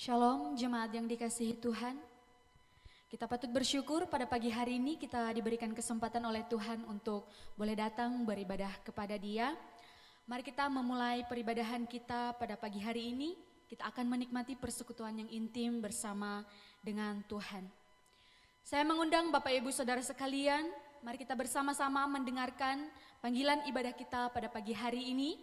Shalom jemaat yang dikasihi Tuhan. Kita patut bersyukur pada pagi hari ini kita diberikan kesempatan oleh Tuhan untuk boleh datang beribadah kepada Dia. Mari kita memulai peribadahan kita pada pagi hari ini. Kita akan menikmati persekutuan yang intim bersama dengan Tuhan. Saya mengundang Bapak Ibu Saudara sekalian, mari kita bersama-sama mendengarkan panggilan ibadah kita pada pagi hari ini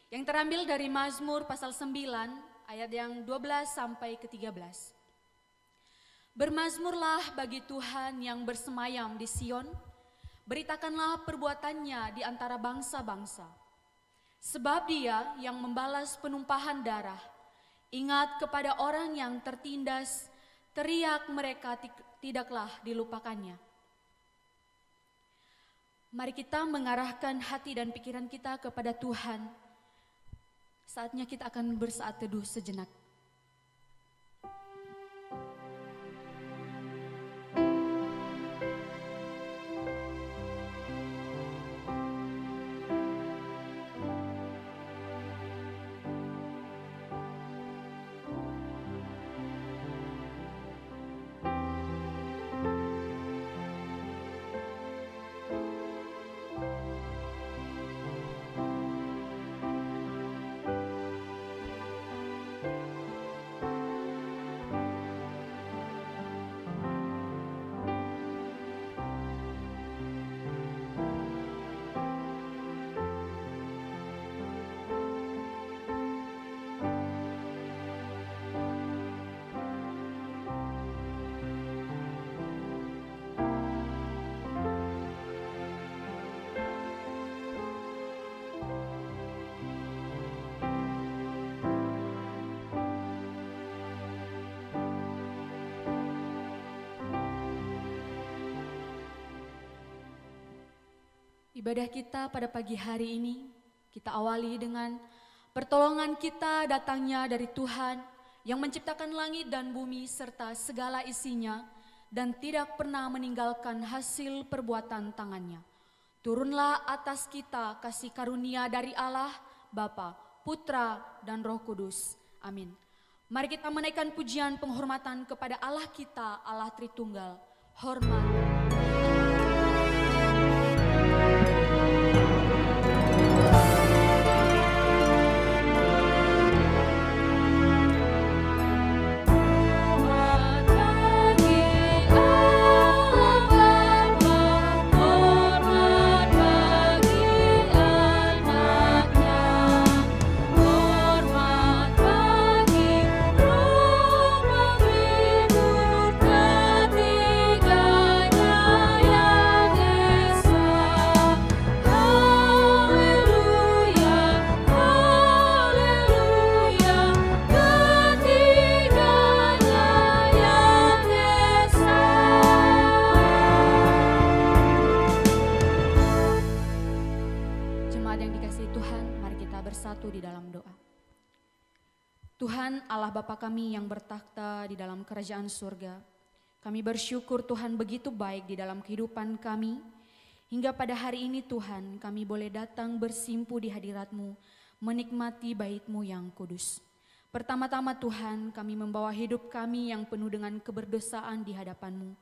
yang terambil dari Mazmur pasal 9 ayat yang 12 sampai ke 13. Bermazmurlah bagi Tuhan yang bersemayam di Sion, beritakanlah perbuatannya di antara bangsa-bangsa. Sebab Dia yang membalas penumpahan darah, ingat kepada orang yang tertindas, teriak mereka tidaklah dilupakannya. Mari kita mengarahkan hati dan pikiran kita kepada Tuhan. Saatnya kita akan bersaat teduh sejenak. Ibadah kita pada pagi hari ini, kita awali dengan pertolongan kita datangnya dari Tuhan yang menciptakan langit dan bumi serta segala isinya dan tidak pernah meninggalkan hasil perbuatan tangannya. Turunlah atas kita kasih karunia dari Allah, Bapa, Putra, dan Roh Kudus. Amin. Mari kita menaikkan pujian penghormatan kepada Allah kita, Allah Tritunggal. Hormat. Tuhan Allah Bapa kami yang bertakhta di dalam kerajaan surga, kami bersyukur Tuhan begitu baik di dalam kehidupan kami. Hingga pada hari ini Tuhan kami boleh datang bersimpu di hadirat-Mu, menikmati bait-Mu yang kudus. Pertama-tama Tuhan kami membawa hidup kami yang penuh dengan keberdosaan di hadapan-Mu.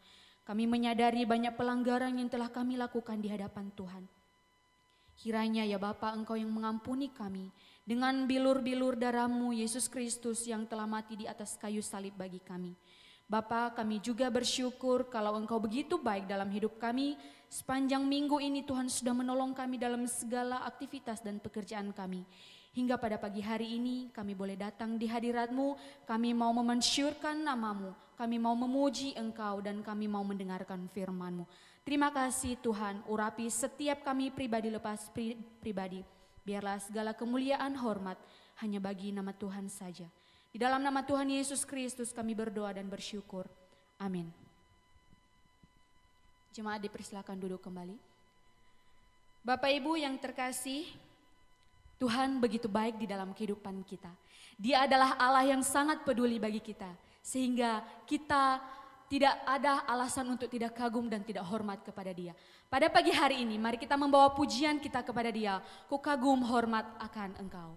Kami menyadari banyak pelanggaran yang telah kami lakukan di hadapan Tuhan. Kiranya ya Bapa Engkau yang mengampuni kami dengan bilur-bilur darah-Mu Yesus Kristus yang telah mati di atas kayu salib bagi kami. Bapa, kami juga bersyukur kalau Engkau begitu baik dalam hidup kami. Sepanjang minggu ini Tuhan sudah menolong kami dalam segala aktivitas dan pekerjaan kami. Hingga pada pagi hari ini kami boleh datang di hadirat-Mu, kami mau memansyurkan nama-Mu, kami mau memuji Engkau dan kami mau mendengarkan firman-Mu. Terima kasih Tuhan, urapi setiap kami pribadi lepas pribadi. Biarlah segala kemuliaan hormat hanya bagi nama Tuhan saja. Di dalam nama Tuhan Yesus Kristus kami berdoa dan bersyukur. Amin. Jemaat dipersilakan duduk kembali. Bapak Ibu yang terkasih, Tuhan begitu baik di dalam kehidupan kita. Dia adalah Allah yang sangat peduli bagi kita. Sehingga kita tidak ada alasan untuk tidak kagum dan tidak hormat kepada Dia. Pada pagi hari ini, mari kita membawa pujian kita kepada Dia. Ku kagum hormat akan Engkau.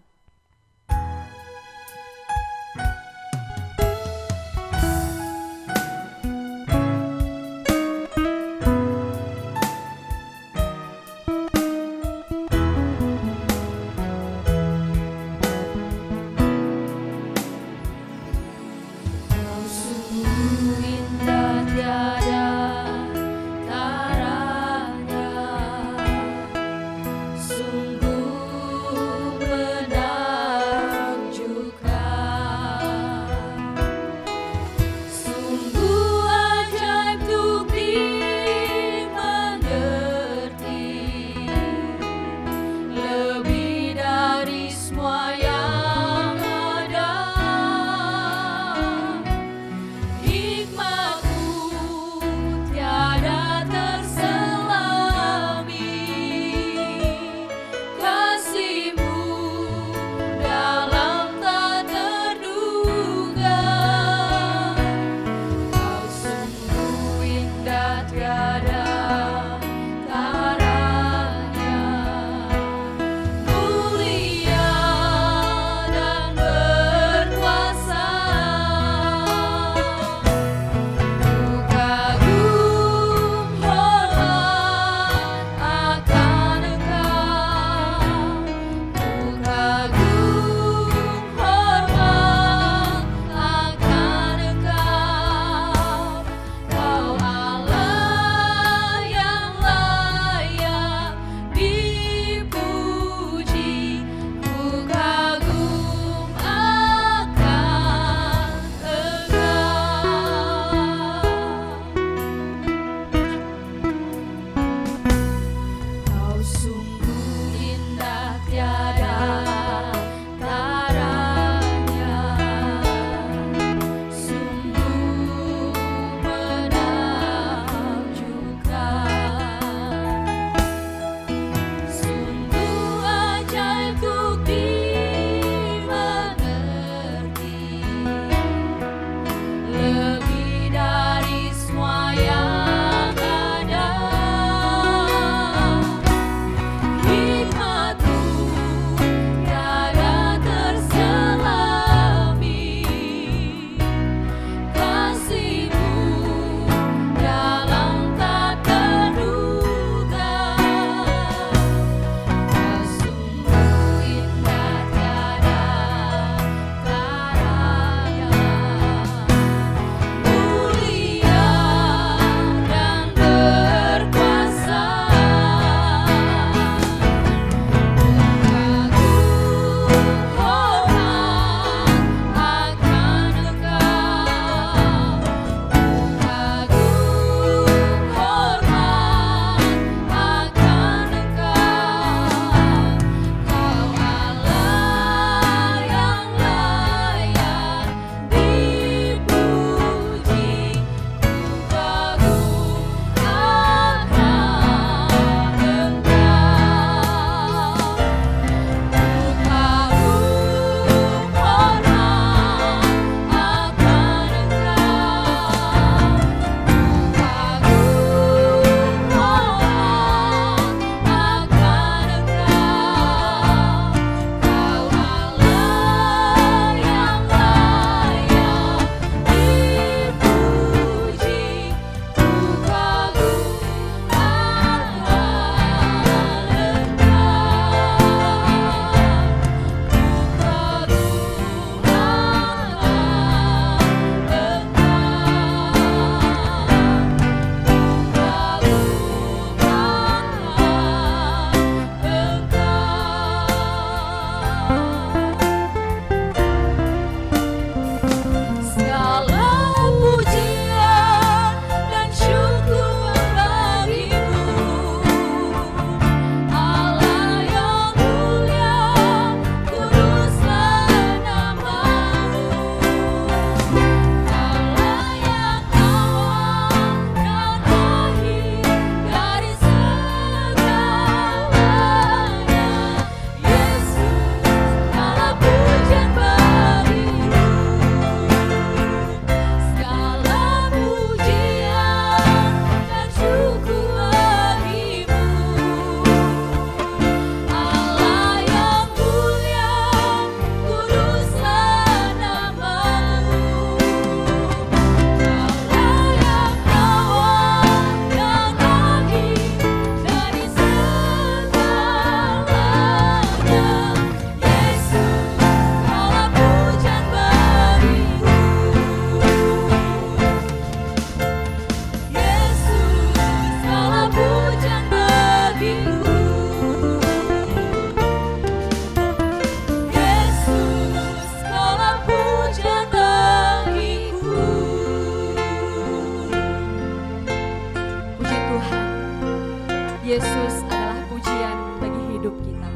Yesus adalah pujian bagi hidup kita.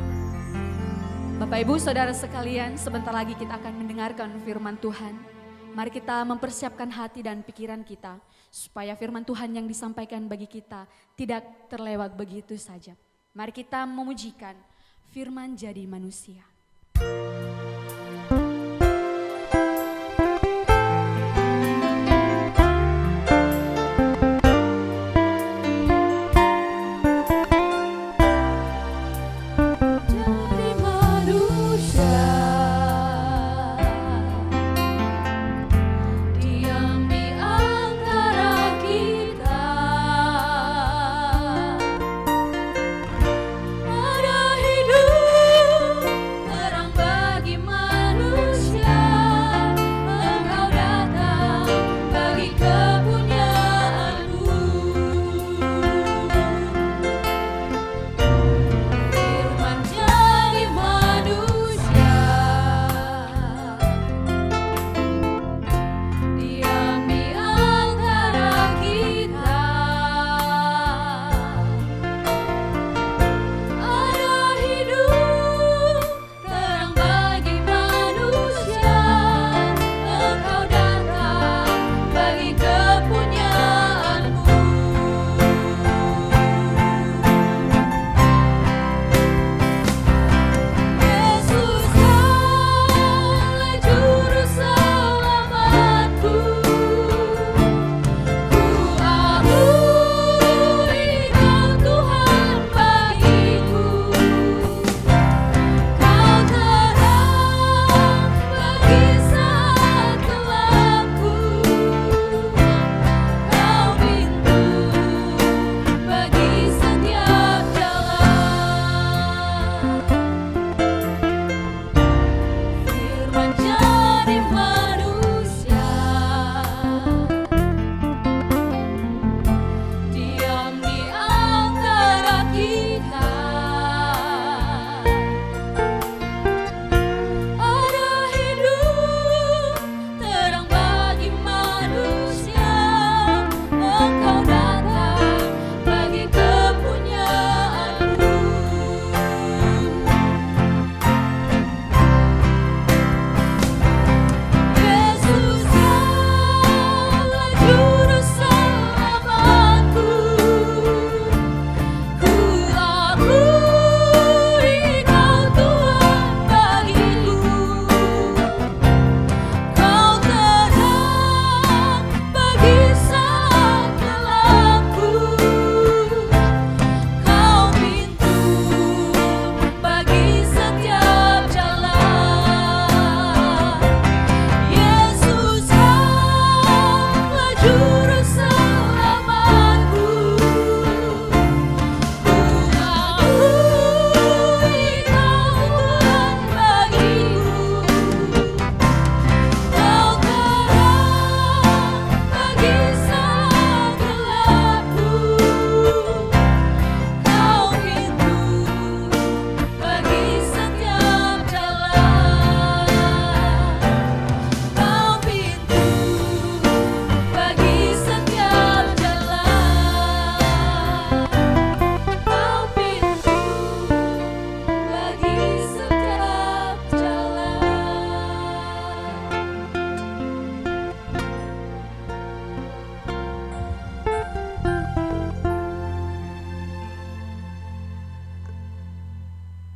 Bapak Ibu Saudara sekalian, sebentar lagi kita akan mendengarkan firman Tuhan. Mari kita mempersiapkan hati dan pikiran kita supaya firman Tuhan yang disampaikan bagi kita tidak terlewat begitu saja. Mari kita memujikan firman jadi manusia.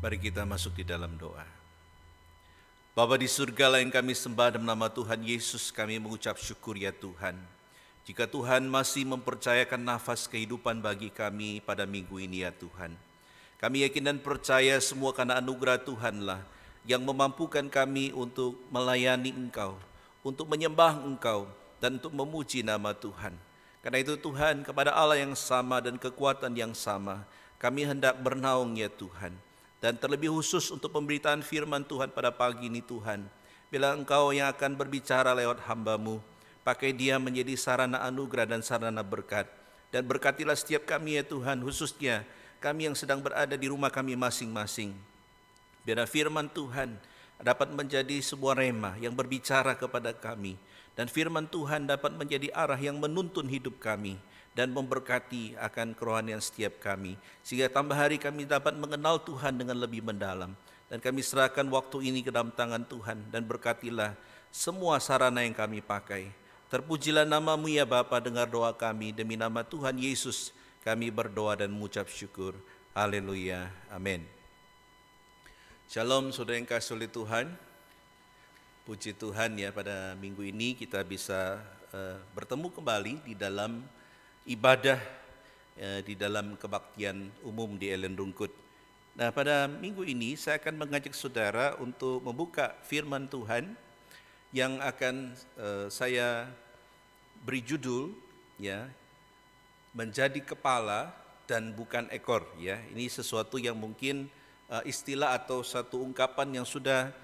Mari kita masuk di dalam doa. Bapa di surga yang kami sembah dalam nama Tuhan Yesus, kami mengucap syukur ya Tuhan. Jika Tuhan masih mempercayakan nafas kehidupan bagi kami pada minggu ini ya Tuhan. Kami yakin dan percaya semua karena anugerah Tuhanlah yang memampukan kami untuk melayani Engkau, untuk menyembah Engkau, dan untuk memuji nama Tuhan. Karena itu Tuhan, kepada Allah yang sama dan kekuatan yang sama, kami hendak bernaung ya Tuhan. Dan terlebih khusus untuk pemberitaan firman Tuhan pada pagi ini Tuhan. Bila Engkau yang akan berbicara lewat hamba-Mu, pakai dia menjadi sarana anugerah dan sarana berkat. Dan berkatilah setiap kami ya Tuhan, khususnya kami yang sedang berada di rumah kami masing-masing. Biar firman Tuhan dapat menjadi sebuah rema yang berbicara kepada kami. Dan firman Tuhan dapat menjadi arah yang menuntun hidup kami. dan memberkati akan kerohanian setiap kami, sehingga tambah hari kami dapat mengenal Tuhan dengan lebih mendalam. Dan kami serahkan waktu ini ke dalam tangan Tuhan, dan berkatilah semua sarana yang kami pakai. Terpujilah nama-Mu ya Bapa, dengar doa kami, demi nama Tuhan Yesus kami berdoa dan mengucap syukur. Haleluya, amin. Shalom saudara yang kasih oleh Tuhan. Puji Tuhan ya, pada minggu ini kita bisa bertemu kembali di dalam ibadah, di dalam kebaktian umum di Ellen Rungkut. Nah, pada minggu ini saya akan mengajak saudara untuk membuka firman Tuhan yang akan saya beri judul ya, menjadi kepala dan bukan ekor ya. Ini sesuatu yang mungkin istilah atau satu ungkapan yang sudah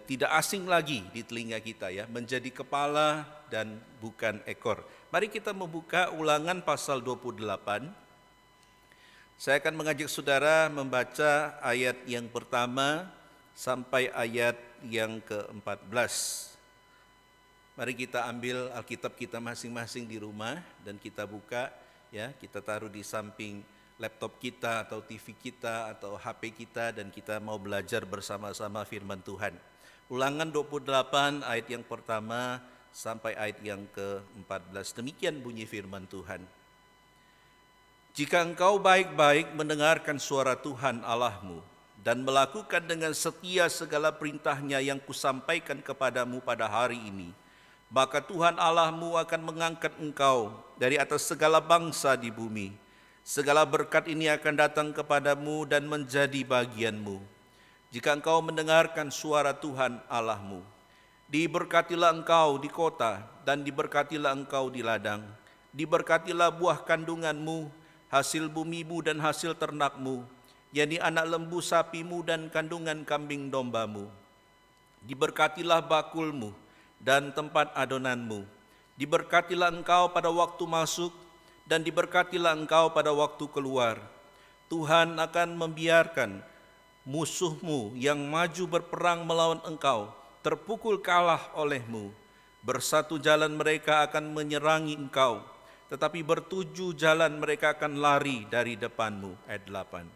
tidak asing lagi di telinga kita ya, menjadi kepala dan bukan ekor. Mari kita membuka Ulangan pasal 28. Saya akan mengajak saudara membaca ayat yang pertama sampai ayat yang ke-14. Mari kita ambil Alkitab kita masing-masing di rumah dan kita buka ya, kita taruh di samping laptop kita atau TV kita atau HP kita, dan kita mau belajar bersama-sama firman Tuhan. Ulangan 28 ayat yang pertama sampai ayat yang ke-14. Demikian bunyi firman Tuhan. Jika engkau baik-baik mendengarkan suara Tuhan Allahmu dan melakukan dengan setia segala perintahnya yang kusampaikan kepadamu pada hari ini, maka Tuhan Allahmu akan mengangkat engkau dari atas segala bangsa di bumi. Segala berkat ini akan datang kepadamu dan menjadi bagianmu jika engkau mendengarkan suara Tuhan Allahmu. Diberkatilah engkau di kota dan diberkatilah engkau di ladang. Diberkatilah buah kandunganmu, hasil bumimu dan hasil ternakmu, yakni anak lembu sapimu dan kandungan kambing dombamu. Diberkatilah bakulmu dan tempat adonanmu. Diberkatilah engkau pada waktu masuk dan diberkatilah engkau pada waktu keluar. Tuhan akan membiarkan musuhmu yang maju berperang melawan engkau terpukul kalah olehmu. Bersatu jalan mereka akan menyerangi engkau, tetapi bertujuh jalan mereka akan lari dari depanmu. Ayat 8.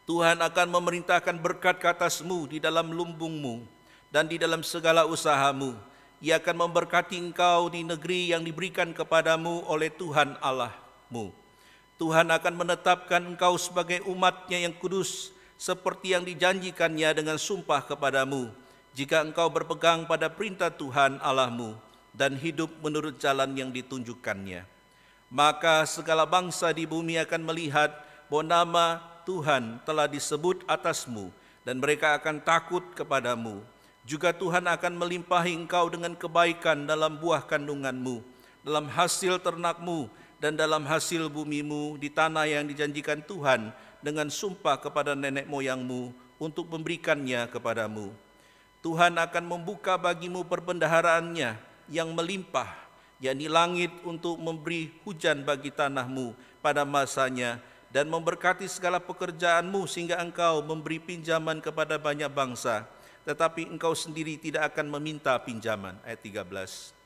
Tuhan akan memerintahkan berkat ke atasmu di dalam lumbungmu dan di dalam segala usahamu. Ia akan memberkati engkau di negeri yang diberikan kepadamu oleh Tuhan Allahmu. Tuhan akan menetapkan engkau sebagai umat-Nya yang kudus, seperti yang dijanjikannya dengan sumpah kepadamu, jika engkau berpegang pada perintah Tuhan Allahmu dan hidup menurut jalan yang ditunjukkannya. Maka segala bangsa di bumi akan melihat bahwa nama Tuhan telah disebut atasmu, dan mereka akan takut kepadamu. Juga Tuhan akan melimpahi engkau dengan kebaikan dalam buah kandunganmu, dalam hasil ternakmu, dan dalam hasil bumimu di tanah yang dijanjikan Tuhan dengan sumpah kepada nenek moyangmu untuk memberikannya kepadamu. Tuhan akan membuka bagimu perbendaharaannya yang melimpah, yakni langit, untuk memberi hujan bagi tanahmu pada masanya, dan memberkati segala pekerjaanmu sehingga engkau memberi pinjaman kepada banyak bangsa, tetapi engkau sendiri tidak akan meminta pinjaman. Ayat 13.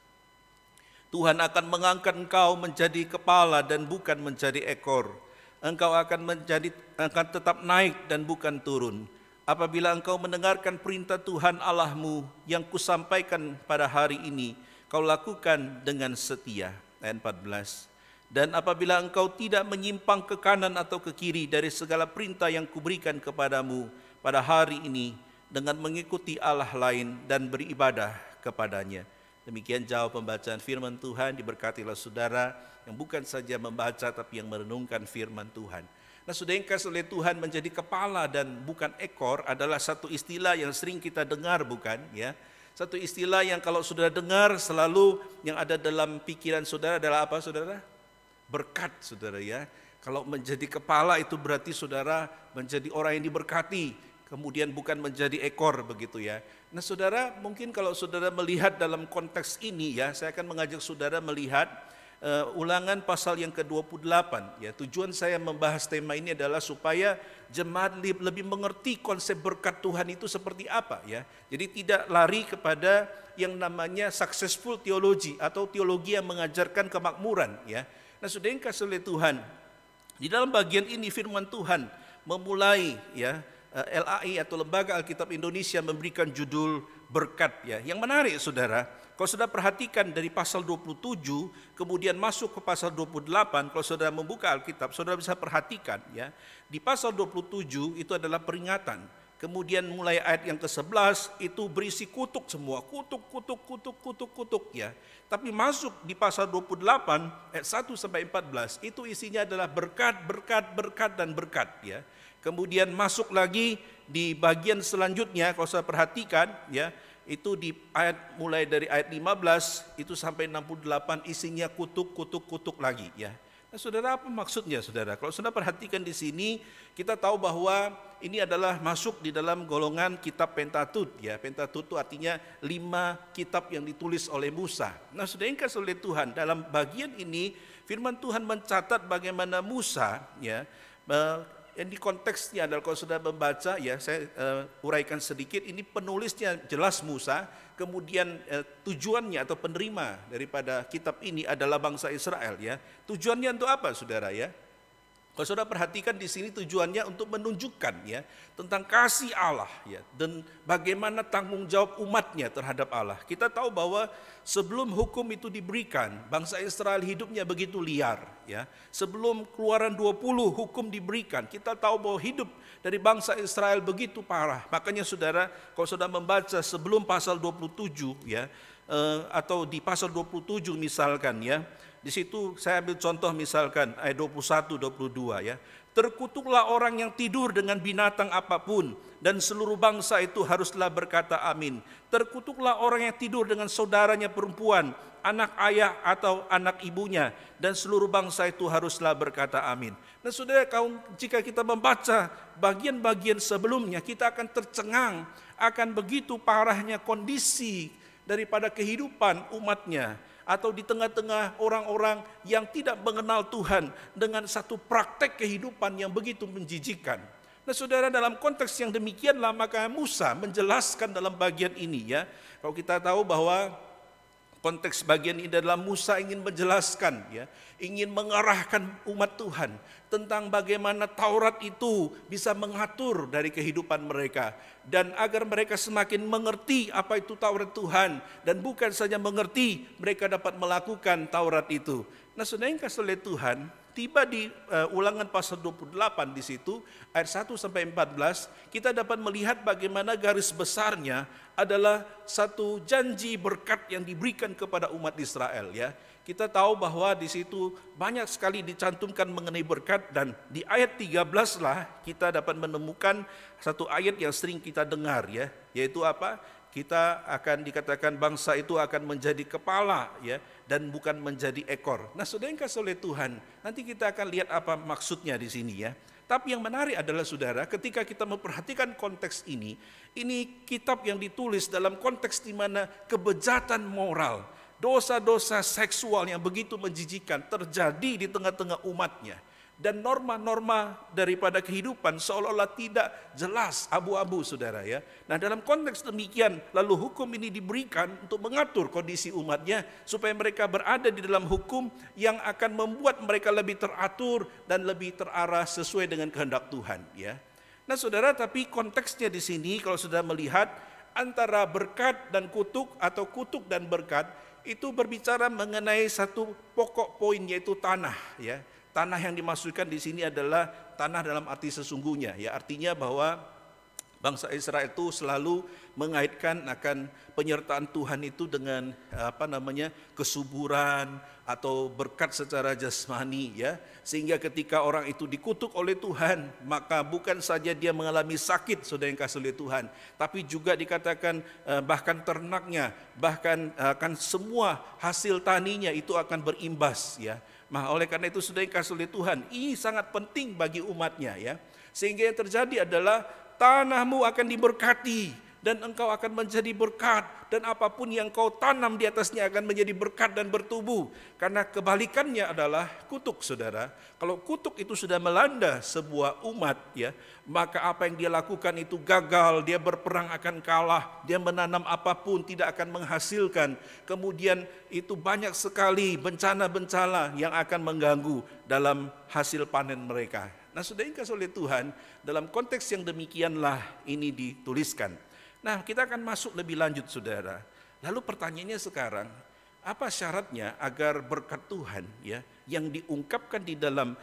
Tuhan akan mengangkat engkau menjadi kepala dan bukan menjadi ekor. Engkau akan tetap naik dan bukan turun. Apabila engkau mendengarkan perintah Tuhan Allahmu yang kusampaikan pada hari ini, kau lakukan dengan setia. Ayat 14. Dan apabila engkau tidak menyimpang ke kanan atau ke kiri dari segala perintah yang kuberikan kepadamu pada hari ini, dengan mengikuti Allah lain dan beribadah kepadanya. Demikian jauh pembacaan firman Tuhan. Diberkatilah saudara yang bukan saja membaca tapi yang merenungkan firman Tuhan. Nah, saudara yang kasih oleh Tuhan, menjadi kepala dan bukan ekor adalah satu istilah yang sering kita dengar, bukan ya? Satu istilah yang kalau saudara dengar selalu yang ada dalam pikiran saudara adalah apa, saudara? Berkat, saudara ya. Kalau menjadi kepala itu berarti saudara menjadi orang yang diberkati, kemudian bukan menjadi ekor, begitu ya. Nah, saudara, mungkin kalau saudara melihat dalam konteks ini ya, saya akan mengajak saudara melihat Ulangan pasal yang ke-28 ya. Tujuan saya membahas tema ini adalah supaya jemaat lebih mengerti konsep berkat Tuhan itu seperti apa ya. Jadi tidak lari kepada yang namanya successful theology atau teologi yang mengajarkan kemakmuran ya. Nah, saudara yang kasih oleh Tuhan, di dalam bagian ini firman Tuhan memulai ya LAI atau Lembaga Alkitab Indonesia memberikan judul berkat ya. Yang menarik saudara, kalau saudara perhatikan dari pasal 27 kemudian masuk ke pasal 28, kalau saudara membuka Alkitab saudara bisa perhatikan ya. Di pasal 27 itu adalah peringatan. Kemudian mulai ayat yang ke-11 itu berisi kutuk semua, kutuk ya. Tapi masuk di pasal 28 ayat 1 sampai 14 itu isinya adalah berkat dan berkat ya. Kemudian masuk lagi di bagian selanjutnya kalau saya perhatikan ya, itu di ayat mulai dari ayat 15 itu sampai 68 isinya kutuk lagi ya. Nah, saudara, apa maksudnya saudara? Kalau saudara perhatikan di sini, kita tahu bahwa ini adalah masuk di dalam golongan kitab Pentatut ya. Pentatut itu artinya 5 kitab yang ditulis oleh Musa. Nah, saudara yang kasih oleh Tuhan, dalam bagian ini firman Tuhan mencatat bagaimana Musa ya, yang di konteksnya adalah kalau sudah membaca ya, saya uraikan sedikit, ini penulisnya jelas Musa, kemudian tujuannya atau penerima daripada kitab ini adalah bangsa Israel ya. Tujuannya untuk apa saudara ya? Kalau saudara perhatikan di sini tujuannya untuk menunjukkan ya tentang kasih Allah ya dan bagaimana tanggung jawab umatnya terhadap Allah. Kita tahu bahwa sebelum hukum itu diberikan, bangsa Israel hidupnya begitu liar ya. Sebelum Keluaran 20 hukum diberikan, kita tahu bahwa hidup dari bangsa Israel begitu parah. Makanya saudara, kalau saudara membaca sebelum pasal 27 ya, atau di pasal 27 misalkan ya, di situ saya ambil contoh misalkan ayat 21, 22 ya. Terkutuklah orang yang tidur dengan binatang apapun dan seluruh bangsa itu haruslah berkata amin. Terkutuklah orang yang tidur dengan saudaranya perempuan, anak ayah atau anak ibunya, dan seluruh bangsa itu haruslah berkata amin. Nah saudara, jika kita membaca bagian-bagian sebelumnya, kita akan tercengang akan begitu parahnya kondisi daripada kehidupan umatnya, atau di tengah-tengah orang-orang yang tidak mengenal Tuhan dengan satu praktek kehidupan yang begitu menjijikkan. Nah saudara, dalam konteks yang demikianlah maka Musa menjelaskan dalam bagian ini ya. Kalau kita tahu bahwa konteks bagian ini adalah Musa ingin menjelaskan ya, ingin mengarahkan umat Tuhan tentang bagaimana Taurat itu bisa mengatur dari kehidupan mereka, dan agar mereka semakin mengerti apa itu Taurat Tuhan, dan bukan saja mengerti, mereka dapat melakukan Taurat itu. Nah saudara yang kasih oleh Tuhan, tiba di Ulangan pasal 28 di situ ayat 1 sampai 14 kita dapat melihat bagaimana garis besarnya adalah satu janji berkat yang diberikan kepada umat Israel ya. Kita tahu bahwa di situ banyak sekali dicantumkan mengenai berkat, dan di ayat 13 lah kita dapat menemukan satu ayat yang sering kita dengar ya, yaitu apa? Kita akan dikatakan bangsa itu akan menjadi kepala ya, dan bukan menjadi ekor. Nah, saudara yang kasih oleh Tuhan, nanti kita akan lihat apa maksudnya di sini ya. Tapi yang menarik adalah saudara, ketika kita memperhatikan konteks ini kitab yang ditulis dalam konteks di mana kebejatan moral, dosa-dosa seksual yang begitu menjijikan terjadi di tengah-tengah umatnya. Dan norma-norma daripada kehidupan seolah-olah tidak jelas, abu-abu saudara ya. Nah dalam konteks demikian, lalu hukum ini diberikan untuk mengatur kondisi umatnya, supaya mereka berada di dalam hukum yang akan membuat mereka lebih teratur dan lebih terarah sesuai dengan kehendak Tuhan ya. Nah saudara, tapi konteksnya di sini kalau sudah melihat antara berkat dan kutuk atau kutuk dan berkat, itu berbicara mengenai satu pokok poin, yaitu tanah ya. Tanah yang dimaksudkan di sini adalah tanah dalam arti sesungguhnya ya, artinya bahwa bangsa Israel itu selalu mengaitkan akan penyertaan Tuhan itu dengan kesuburan atau berkat secara jasmani ya, sehingga ketika orang itu dikutuk oleh Tuhan, maka bukan saja dia mengalami sakit saudara yang kasih oleh Tuhan, tapi juga dikatakan bahkan ternaknya, bahkan akan semua hasil taninya itu akan berimbas ya. Nah, oleh karena itu saudara yang kasih oleh Tuhan, ini sangat penting bagi umatnya ya. Sehingga yang terjadi adalah tanahmu akan diberkati dan engkau akan menjadi berkat, dan apapun yang kau tanam di atasnya akan menjadi berkat dan bertumbuh. Karena kebalikannya adalah kutuk, saudara. Kalau kutuk itu sudah melanda sebuah umat, ya, maka apa yang dia lakukan itu gagal, dia berperang akan kalah, dia menanam apapun tidak akan menghasilkan. Kemudian itu banyak sekali bencana-bencana yang akan mengganggu dalam hasil panen mereka. Nah, saudara yang dikasihi oleh Tuhan, dalam konteks yang demikianlah ini dituliskan. Nah, kita akan masuk lebih lanjut, saudara. Lalu pertanyaannya sekarang, apa syaratnya agar berkat Tuhan, ya, yang diungkapkan di dalam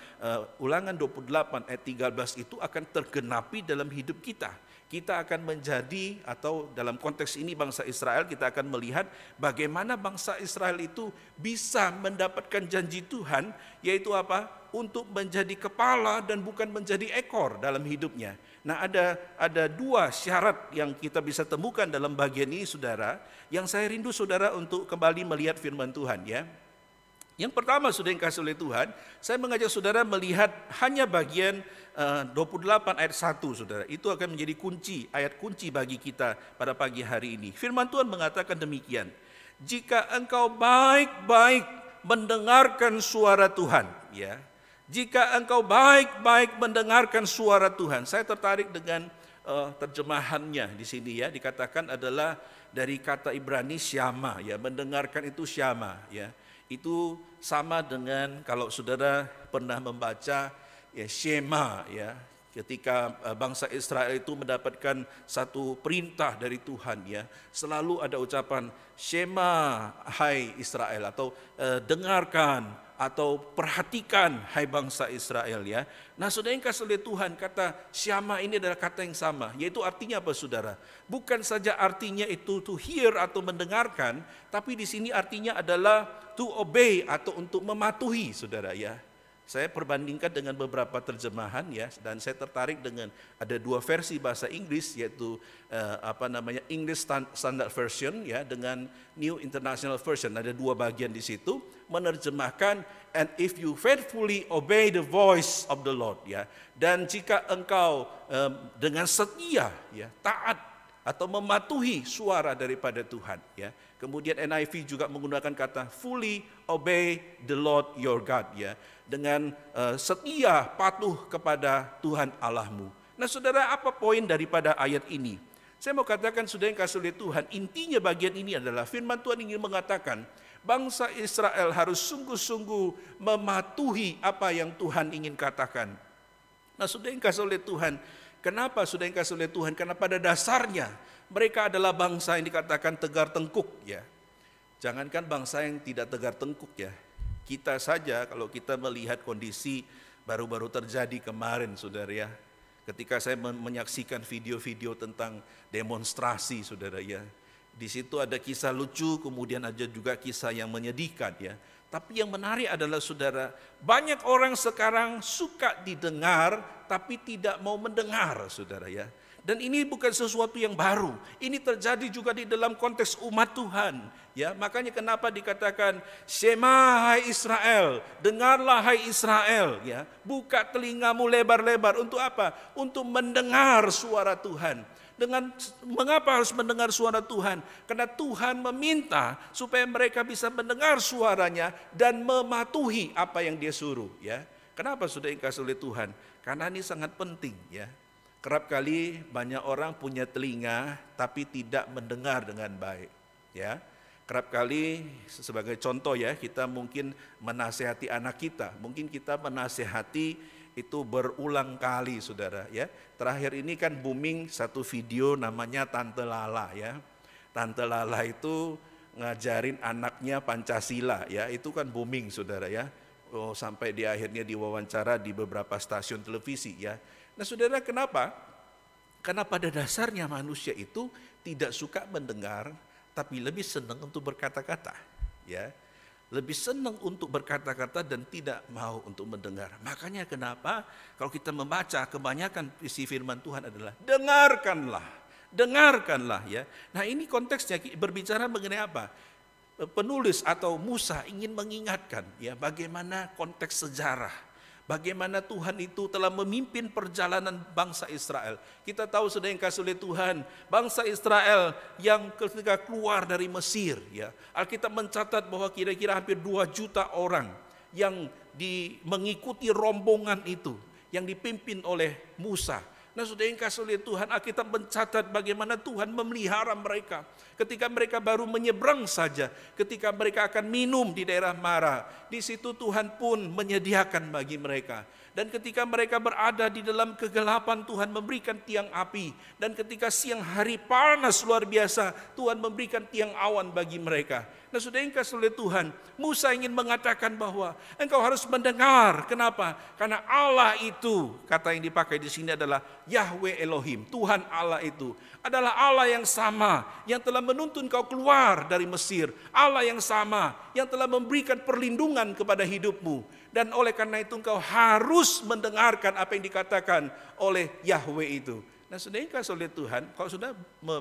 Ulangan 28 ayat 13 itu akan tergenapi dalam hidup kita? Kita akan menjadi, atau dalam konteks ini bangsa Israel, kita akan melihat bagaimana bangsa Israel itu bisa mendapatkan janji Tuhan, yaitu apa? Untuk menjadi kepala dan bukan menjadi ekor dalam hidupnya. Nah, ada dua syarat yang kita bisa temukan dalam bagian ini, saudara, yang saya rindu saudara untuk kembali melihat firman Tuhan, ya. Yang pertama, saudara yang kasih oleh Tuhan, saya mengajak saudara melihat hanya bagian 28 ayat 1, saudara. Itu akan menjadi kunci, ayat kunci bagi kita pada pagi hari ini. Firman Tuhan mengatakan demikian, jika engkau baik-baik mendengarkan suara Tuhan, ya. Jika engkau baik-baik mendengarkan suara Tuhan. Saya tertarik dengan terjemahannya di sini, ya, dikatakan adalah dari kata Ibrani syama, ya, mendengarkan itu syama, ya. Itu sama dengan kalau saudara pernah membaca, ya, Shema, ya, ketika bangsa Israel itu mendapatkan satu perintah dari Tuhan, ya, selalu ada ucapan Shema hai Israel, atau dengarkan, atau perhatikan hai bangsa Israel, ya. Nah, saudara yang kasih oleh Tuhan, kata syama ini adalah kata yang sama, yaitu artinya apa, saudara? Bukan saja artinya itu to hear atau mendengarkan, tapi di sini artinya adalah to obey atau untuk mematuhi, saudara, ya. Saya perbandingkan dengan beberapa terjemahan, ya, dan saya tertarik dengan ada dua versi bahasa Inggris, yaitu English Standard Version, ya, dengan New International Version. Ada dua bagian di situ menerjemahkan, and if you faithfully obey the voice of the Lord, ya, dan jika engkau dengan setia, ya, taat atau mematuhi suara daripada Tuhan, ya. Kemudian NIV juga menggunakan kata fully obey the Lord your God, ya, dengan setia patuh kepada Tuhan Allahmu. Nah, saudara, apa poin daripada ayat ini? Saya mau katakan, saudara yang kasih oleh Tuhan, intinya bagian ini adalah firman Tuhan ingin mengatakan bangsa Israel harus sungguh-sungguh mematuhi apa yang Tuhan ingin katakan. Nah, saudara yang kasih oleh Tuhan, kenapa saudara yang kasih oleh Tuhan? Karena pada dasarnya mereka adalah bangsa yang dikatakan tegar tengkuk, ya. Jangankan bangsa yang tidak tegar tengkuk, ya. Kita saja kalau kita melihat kondisi baru-baru terjadi kemarin, saudara, ya. Ketika saya menyaksikan video-video tentang demonstrasi, saudara, ya. Di situ ada kisah lucu, kemudian ada juga kisah yang menyedihkan, ya. Tapi yang menarik adalah, saudara, banyak orang sekarang suka didengar tapi tidak mau mendengar, saudara, ya. Dan ini bukan sesuatu yang baru. Ini terjadi juga di dalam konteks umat Tuhan, ya. Makanya kenapa dikatakan Shema hai Israel, dengarlah hai Israel, ya. Buka telingamu lebar-lebar untuk apa? Untuk mendengar suara Tuhan. Mengapa harus mendengar suara Tuhan? Karena Tuhan meminta supaya mereka bisa mendengar suaranya dan mematuhi apa yang Dia suruh, ya. Kenapa, saudara yang kasih oleh Tuhan? Karena ini sangat penting, ya. Kerap kali banyak orang punya telinga tapi tidak mendengar dengan baik, ya. Kerap kali sebagai contoh, ya, kita mungkin menasehati anak kita, mungkin kita menasehati itu berulang kali, saudara, ya. Terakhir ini kan booming satu video namanya Tante Lala, ya. Tante Lala itu ngajarin anaknya Pancasila, ya. Itu kan booming, saudara, ya. Oh, sampai di akhirnya diwawancara di beberapa stasiun televisi, ya. Nah, saudara, kenapa? Karena pada dasarnya manusia itu tidak suka mendengar, tapi lebih senang untuk berkata-kata, ya. Lebih senang untuk berkata-kata dan tidak mau untuk mendengar. Makanya kenapa kalau kita membaca kebanyakan isi firman Tuhan adalah dengarkanlah, ya. Nah, ini konteksnya berbicara mengenai apa? Penulis atau Musa ingin mengingatkan, ya, bagaimana konteks sejarah, bagaimana Tuhan itu telah memimpin perjalanan bangsa Israel. Kita tahu sudah yang kasih oleh Tuhan, bangsa Israel yang ketika keluar dari Mesir, ya, Alkitab mencatat bahwa kira-kira hampir 2 juta orang yang mengikuti rombongan itu, yang dipimpin oleh Musa. Nah, sudah yang kasih oleh Tuhan, Alkitab mencatat bagaimana Tuhan memelihara mereka. Ketika mereka baru menyeberang saja, ketika mereka akan minum di daerah Mara, di situ Tuhan pun menyediakan bagi mereka. Dan ketika mereka berada di dalam kegelapan, Tuhan memberikan tiang api. Dan ketika siang hari panas luar biasa, Tuhan memberikan tiang awan bagi mereka. Nah, sudah yang kasih oleh Tuhan, Musa ingin mengatakan bahwa engkau harus mendengar. Kenapa? Karena Allah itu, kata yang dipakai di sini adalah Yahweh Elohim. Tuhan Allah itu adalah Allah yang sama, yang telah menuntun kau keluar dari Mesir. Allah yang sama, yang telah memberikan perlindungan kepada hidupmu. Dan oleh karena itu engkau harus mendengarkan apa yang dikatakan oleh Yahweh itu. Nah, sudah yang kasih oleh Tuhan, kalau sudah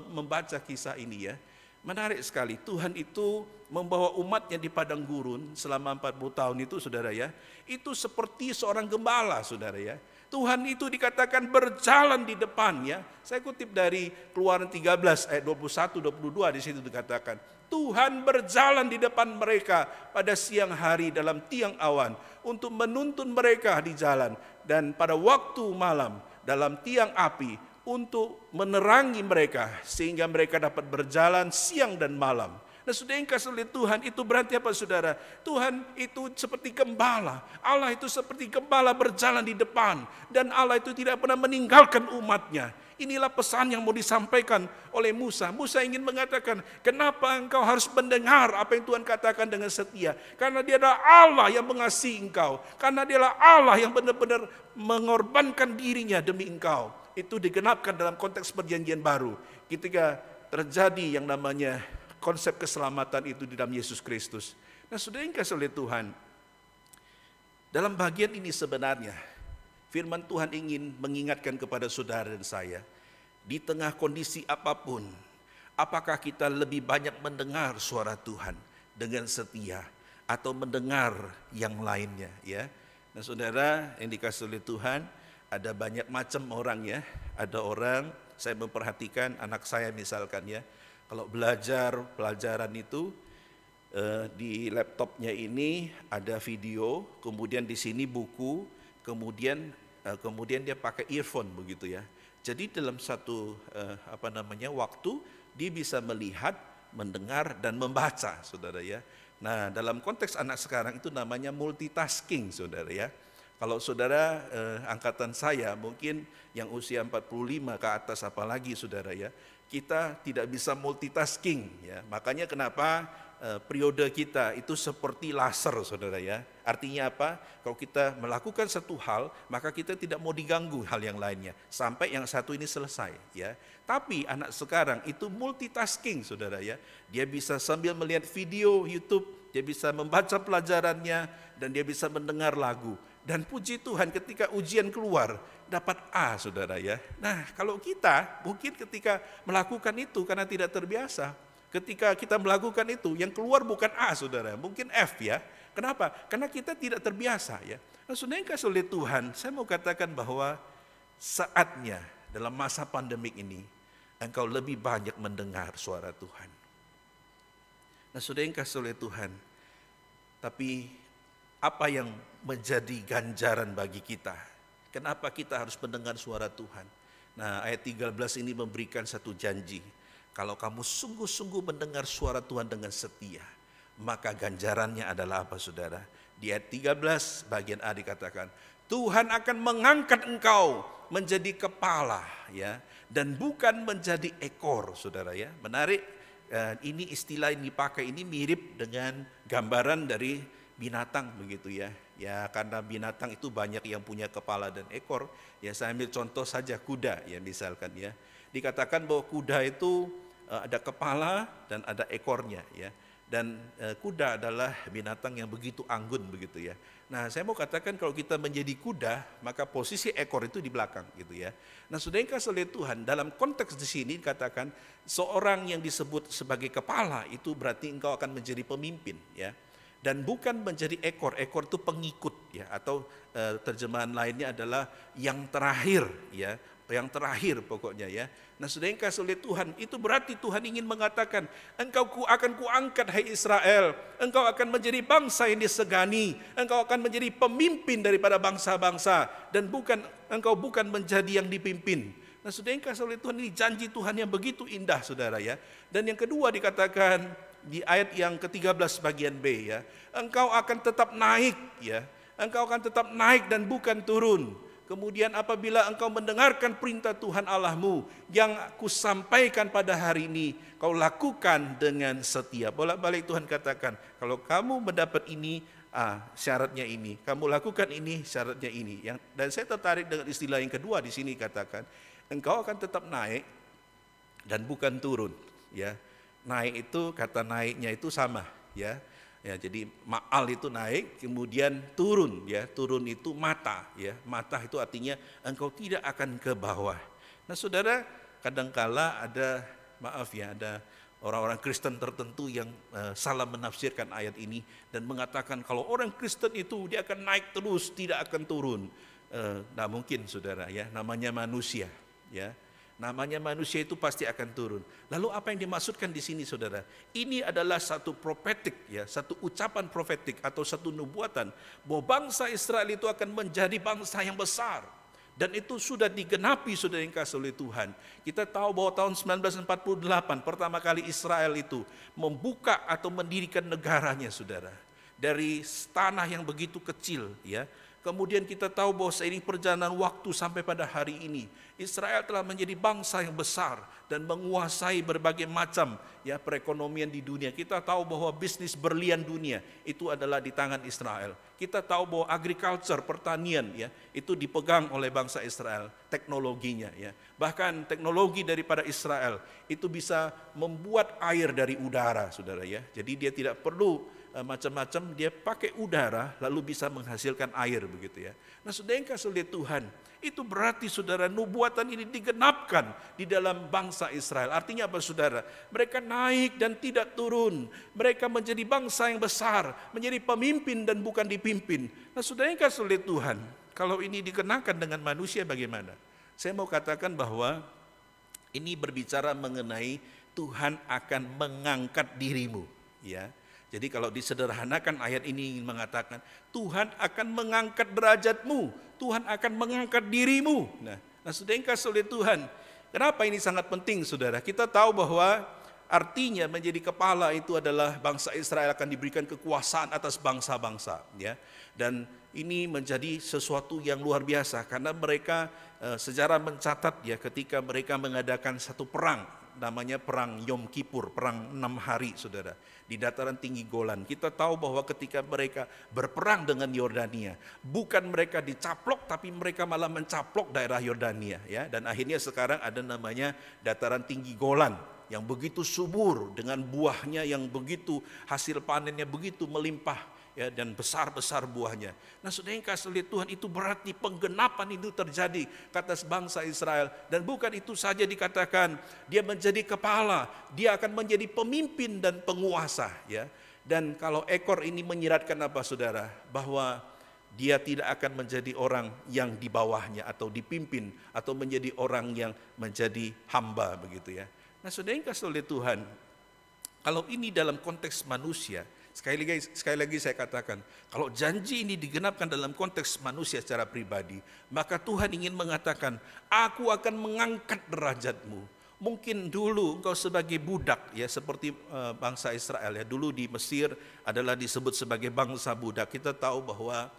membaca kisah ini, ya, menarik sekali. Tuhan itu membawa umatnya di padang gurun selama 40 tahun itu, saudara ya. Itu seperti seorang gembala, saudara ya. Tuhan itu dikatakan berjalan di depan, ya. Saya kutip dari Keluaran 13 ayat 21-22, di situ dikatakan, Tuhan berjalan di depan mereka pada siang hari dalam tiang awan untuk menuntun mereka di jalan, dan pada waktu malam dalam tiang api untuk menerangi mereka sehingga mereka dapat berjalan siang dan malam. Nah, sudah yang kasih oleh Tuhan, itu berarti apa, saudara? Tuhan itu seperti gembala. Allah itu seperti gembala berjalan di depan. Dan Allah itu tidak pernah meninggalkan umatnya. Inilah pesan yang mau disampaikan oleh Musa. Musa ingin mengatakan, kenapa engkau harus mendengar apa yang Tuhan katakan dengan setia? Karena dia adalah Allah yang mengasihi engkau. Karena dia adalah Allah yang benar-benar mengorbankan dirinya demi engkau. Itu digenapkan dalam konteks perjanjian baru. Ketika terjadi yang namanya konsep keselamatan itu di dalam Yesus Kristus. Nah, sudah yang kasih oleh Tuhan, dalam bagian ini sebenarnya firman Tuhan ingin mengingatkan kepada saudara dan saya, di tengah kondisi apapun, apakah kita lebih banyak mendengar suara Tuhan dengan setia atau mendengar yang lainnya, ya. Nah, saudara yang dikasih oleh Tuhan, ada banyak macam orang, ya. Ada orang, saya memperhatikan anak saya misalkan, ya, kalau belajar pelajaran itu di laptopnya ini ada video, kemudian di sini buku, kemudian dia pakai earphone begitu, ya. Jadi dalam satu waktu dia bisa melihat, mendengar dan membaca, saudara ya. Nah, dalam konteks anak sekarang itu namanya multitasking, saudara ya. Kalau saudara angkatan saya mungkin yang usia 45 ke atas apalagi, saudara ya, kita tidak bisa multitasking, ya. Makanya kenapa periode kita itu seperti laser, saudara ya. Artinya apa? Kalau kita melakukan satu hal, maka kita tidak mau diganggu hal yang lainnya sampai yang satu ini selesai, ya. Tapi anak sekarang itu multitasking, saudara ya. Dia bisa sambil melihat video YouTube, dia bisa membaca pelajarannya, dan dia bisa mendengar lagu. Dan puji Tuhan ketika ujian keluar dapat A, saudara ya. Nah, kalau kita mungkin ketika melakukan itu karena tidak terbiasa, ketika kita melakukan itu yang keluar bukan A, saudara, mungkin F, ya. Kenapa? Karena kita tidak terbiasa, ya. Nah, saudara yang kasih oleh Tuhan, saya mau katakan bahwa saatnya dalam masa pandemik ini engkau lebih banyak mendengar suara Tuhan. Nah, saudara yang kasih oleh Tuhan, tapi apa yang menjadi ganjaran bagi kita? Kenapa kita harus mendengar suara Tuhan? Nah, ayat 13 ini memberikan satu janji. Kalau kamu sungguh-sungguh mendengar suara Tuhan dengan setia, maka ganjarannya adalah apa, saudara? Di ayat 13 bagian A dikatakan, Tuhan akan mengangkat engkau menjadi kepala, ya, dan bukan menjadi ekor, saudara ya. Menarik, ini istilah yang dipakai ini mirip dengan gambaran dari binatang begitu, ya. Ya, karena binatang itu banyak yang punya kepala dan ekor. Ya, saya ambil contoh saja kuda, ya, misalkan, ya. Dikatakan bahwa kuda itu ada kepala dan ada ekornya, ya. Dan kuda adalah binatang yang begitu anggun begitu, ya. Nah, saya mau katakan kalau kita menjadi kuda, maka posisi ekor itu di belakang gitu, ya. Nah, saudara yang kasih oleh Tuhan, dalam konteks di sini dikatakan seorang yang disebut sebagai kepala itu berarti engkau akan menjadi pemimpin, ya. dan bukan menjadi ekor. Ekor itu pengikut ya, atau terjemahan lainnya adalah yang terakhir ya, yang terakhir pokoknya ya. Nah, saudara yang kasih oleh Tuhan, itu berarti Tuhan ingin mengatakan, engkau akan kuangkat hai Israel, engkau akan menjadi bangsa yang disegani, engkau akan menjadi pemimpin daripada bangsa-bangsa, dan engkau bukan menjadi yang dipimpin. Nah, saudara yang kasih oleh Tuhan, ini janji Tuhan yang begitu indah saudara ya. Dan yang kedua dikatakan di ayat yang ke-13 bagian B ya, engkau akan tetap naik ya, engkau akan tetap naik dan bukan turun. Kemudian apabila engkau mendengarkan perintah Tuhan Allahmu yang kusampaikan pada hari ini, kau lakukan dengan setia. Bolak-balik Tuhan katakan, kalau kamu mendapat ini, syaratnya ini. Kamu lakukan ini, syaratnya ini. Dan saya tertarik dengan istilah yang kedua di sini katakan, engkau akan tetap naik dan bukan turun. Ya, naik itu, kata naiknya itu sama. Ya. Ya, jadi ma'al itu naik, kemudian turun ya. Turun itu mata ya. Mata itu artinya engkau tidak akan ke bawah. Nah, saudara, kadangkala ada ada orang-orang Kristen tertentu yang salah menafsirkan ayat ini dan mengatakan kalau orang Kristen itu dia akan naik terus, tidak akan turun. Nah, mungkin saudara ya, namanya manusia ya. Namanya manusia itu pasti akan turun. Lalu apa yang dimaksudkan di sini saudara? Ini adalah satu profetik ya, satu ucapan profetik atau satu nubuatan bahwa bangsa Israel itu akan menjadi bangsa yang besar. Dan itu sudah digenapi saudara yang kasih oleh Tuhan. Kita tahu bahwa tahun 1948 pertama kali Israel itu membuka atau mendirikan negaranya saudara. Dari tanah yang begitu kecil ya. Kemudian kita tahu bahwa seiring perjalanan waktu sampai pada hari ini, Israel telah menjadi bangsa yang besar dan menguasai berbagai macam ya perekonomian di dunia. Kita tahu bahwa bisnis berlian dunia itu adalah di tangan Israel. Kita tahu bahwa agriculture, pertanian ya, itu dipegang oleh bangsa Israel, teknologinya ya. Bahkan teknologi daripada Israel itu bisa membuat air dari udara, saudara ya. Jadi dia tidak perlu macam-macam, dia pakai udara lalu bisa menghasilkan air begitu ya. Nah, saudara yang kasih oleh Tuhan, itu berarti saudara nubuatan ini digenapkan di dalam bangsa Israel. Artinya apa saudara? Mereka naik dan tidak turun. Mereka menjadi bangsa yang besar, menjadi pemimpin dan bukan dipimpin. Nah, saudara yang kasih oleh Tuhan, kalau ini dikenakan dengan manusia bagaimana? Saya mau katakan bahwa ini berbicara mengenai Tuhan akan mengangkat dirimu ya. Jadi kalau disederhanakan ayat ini ingin mengatakan Tuhan akan mengangkat derajatmu, Tuhan akan mengangkat dirimu. Nah saudara yang kasih oleh Tuhan, kenapa ini sangat penting saudara? Kita tahu bahwa artinya menjadi kepala itu adalah bangsa Israel akan diberikan kekuasaan atas bangsa-bangsa ya. Dan ini menjadi sesuatu yang luar biasa karena mereka sejarah mencatat ya, ketika mereka mengadakan satu perang, namanya perang Yom Kippur, perang 6 hari saudara, di dataran tinggi Golan. Kita tahu bahwa ketika mereka berperang dengan Yordania, bukan mereka dicaplok tapi mereka malah mencaplok daerah Yordania ya. Dan akhirnya sekarang ada namanya dataran tinggi Golan yang begitu subur dengan buahnya yang begitu, hasil panennya begitu melimpah ya, dan besar-besar buahnya. Nah, saudara yang kasih oleh Tuhan, itu berarti penggenapan itu terjadi ke atas bangsa Israel. Dan bukan itu saja dikatakan, dia menjadi kepala, dia akan menjadi pemimpin dan penguasa ya. Dan kalau ekor ini menyiratkan apa saudara? Bahwa dia tidak akan menjadi orang yang di bawahnya atau dipimpin atau menjadi orang yang menjadi hamba begitu ya. Nah, saudara yang kasih oleh Tuhan, kalau ini dalam konteks manusia, sekali lagi saya katakan, kalau janji ini digenapkan dalam konteks manusia secara pribadi, maka Tuhan ingin mengatakan, aku akan mengangkat derajatmu. Mungkin dulu engkau sebagai budak ya, seperti bangsa Israel ya, dulu di Mesir adalah disebut sebagai bangsa budak. Kita tahu bahwa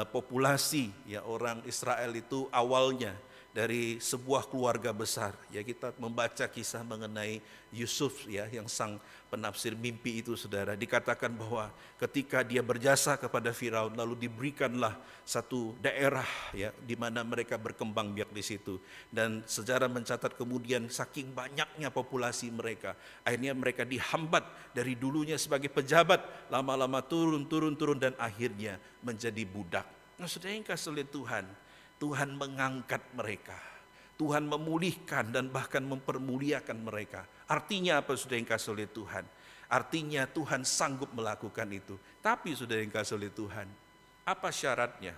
populasi ya orang Israel itu awalnya dari sebuah keluarga besar ya. Kita membaca kisah mengenai Yusuf ya, yang sang penafsir mimpi itu saudara, dikatakan bahwa ketika dia berjasa kepada Firaun lalu diberikanlah satu daerah ya di mana mereka berkembang biak di situ. Dan sejarah mencatat kemudian saking banyaknya populasi mereka, akhirnya mereka dihambat dari dulunya sebagai pejabat, lama-lama turun dan akhirnya menjadi budak. Nah, saudara yang kasih oleh Tuhan, Tuhan mengangkat mereka, Tuhan memulihkan dan bahkan mempermuliakan mereka. Artinya apa saudara yang kasih oleh Tuhan? Artinya Tuhan sanggup melakukan itu. Tapi saudara yang kasih oleh Tuhan, apa syaratnya?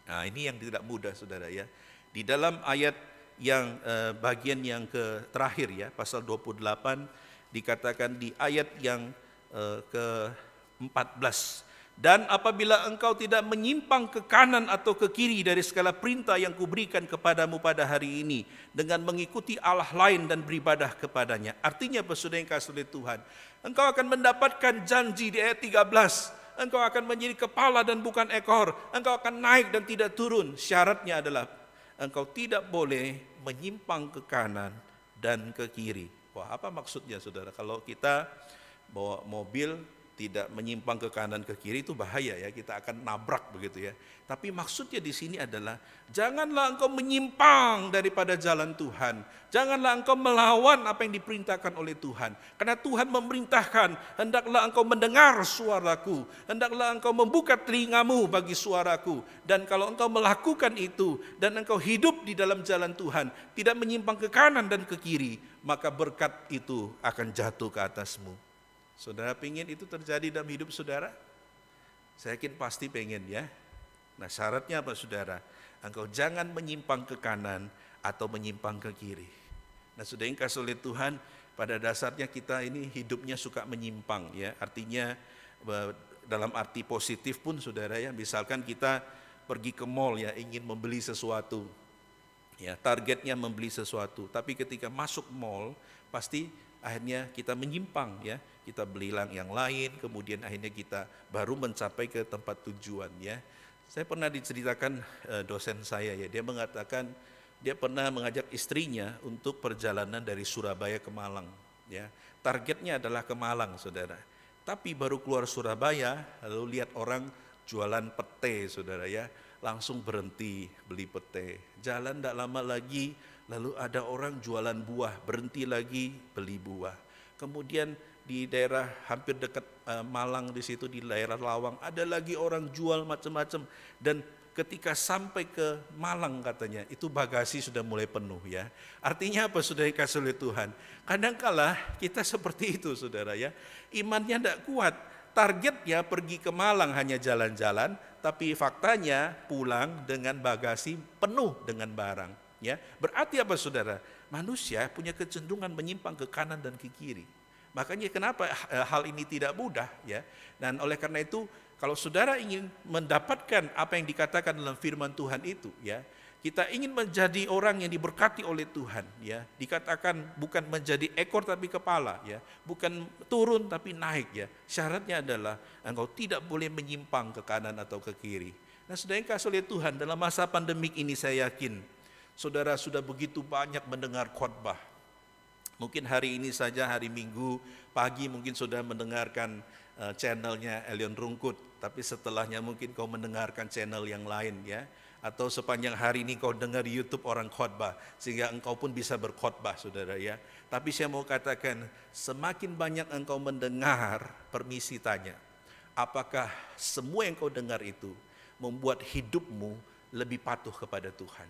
Nah, ini yang tidak mudah saudara ya. Di dalam ayat yang bagian yang terakhir ya, pasal 28 dikatakan di ayat yang ke-14. Dan apabila engkau tidak menyimpang ke kanan atau ke kiri dari segala perintah yang kuberikan kepadamu pada hari ini, dengan mengikuti Allah lain dan beribadah kepadanya. Artinya saudara yang kasih oleh Tuhan, engkau akan mendapatkan janji di ayat 13. Engkau akan menjadi kepala dan bukan ekor. Engkau akan naik dan tidak turun. Syaratnya adalah engkau tidak boleh menyimpang ke kanan dan ke kiri. Wah, apa maksudnya saudara? Kalau kita bawa mobil tidak menyimpang ke kanan ke kiri itu bahaya ya, kita akan nabrak begitu ya. Tapi maksudnya di sini adalah janganlah engkau menyimpang daripada jalan Tuhan. Janganlah engkau melawan apa yang diperintahkan oleh Tuhan. Karena Tuhan memerintahkan, hendaklah engkau mendengar suaraku, hendaklah engkau membuka telingamu bagi suaraku. Dan kalau engkau melakukan itu dan engkau hidup di dalam jalan Tuhan, tidak menyimpang ke kanan dan ke kiri, maka berkat itu akan jatuh ke atasmu. Saudara pengen itu terjadi dalam hidup saudara? Saya yakin pasti pengen ya. Nah syaratnya apa saudara? Engkau jangan menyimpang ke kanan atau menyimpang ke kiri. Nah saudara yang kasih oleh Tuhan, pada dasarnya kita ini hidupnya suka menyimpang ya. Artinya dalam arti positif pun saudara ya. Misalkan kita pergi ke mall ya, ingin membeli sesuatu. Ya, targetnya membeli sesuatu. Tapi ketika masuk mall pasti akhirnya kita menyimpang ya. Kita beli yang lain, kemudian akhirnya kita baru mencapai ke tempat tujuan ya. Saya pernah diceritakan dosen saya ya, dia mengatakan dia pernah mengajak istrinya untuk perjalanan dari Surabaya ke Malang ya. Targetnya adalah ke Malang saudara. Tapi baru keluar Surabaya lalu lihat orang jualan pete saudara ya, langsung berhenti beli pete. Jalan tidak lama lagi lalu ada orang jualan buah, berhenti lagi beli buah. Kemudian di daerah hampir dekat Malang di situ di daerah Lawang ada lagi orang jual macam-macam, dan ketika sampai ke Malang katanya itu bagasi sudah mulai penuh ya. Artinya apa saudara kasih oleh Tuhan? Kadangkala kita seperti itu saudara ya. Imannya tidak kuat. Targetnya pergi ke Malang hanya jalan-jalan, tapi faktanya pulang dengan bagasi penuh dengan barang ya. Berarti apa saudara? Manusia punya kecenderungan menyimpang ke kanan dan ke kiri. Makanya kenapa hal ini tidak mudah ya. Dan oleh karena itu kalau saudara ingin mendapatkan apa yang dikatakan dalam firman Tuhan itu ya, kita ingin menjadi orang yang diberkati oleh Tuhan ya. Dikatakan bukan menjadi ekor tapi kepala ya, bukan turun tapi naik ya. Syaratnya adalah engkau tidak boleh menyimpang ke kanan atau ke kiri. Nah, saudara yang kasih oleh Tuhan, dalam masa pandemik ini saya yakin saudara sudah begitu banyak mendengar khotbah. Mungkin hari ini saja, hari Minggu pagi mungkin sudah mendengarkan channelnya Elion Rungkut, tapi setelahnya mungkin kau mendengarkan channel yang lain ya. Atau sepanjang hari ini kau dengar di YouTube orang khotbah, sehingga engkau pun bisa berkhotbah saudara ya. Tapi saya mau katakan, semakin banyak engkau mendengar, permisi tanya, apakah semua yang kau dengar itu membuat hidupmu lebih patuh kepada Tuhan?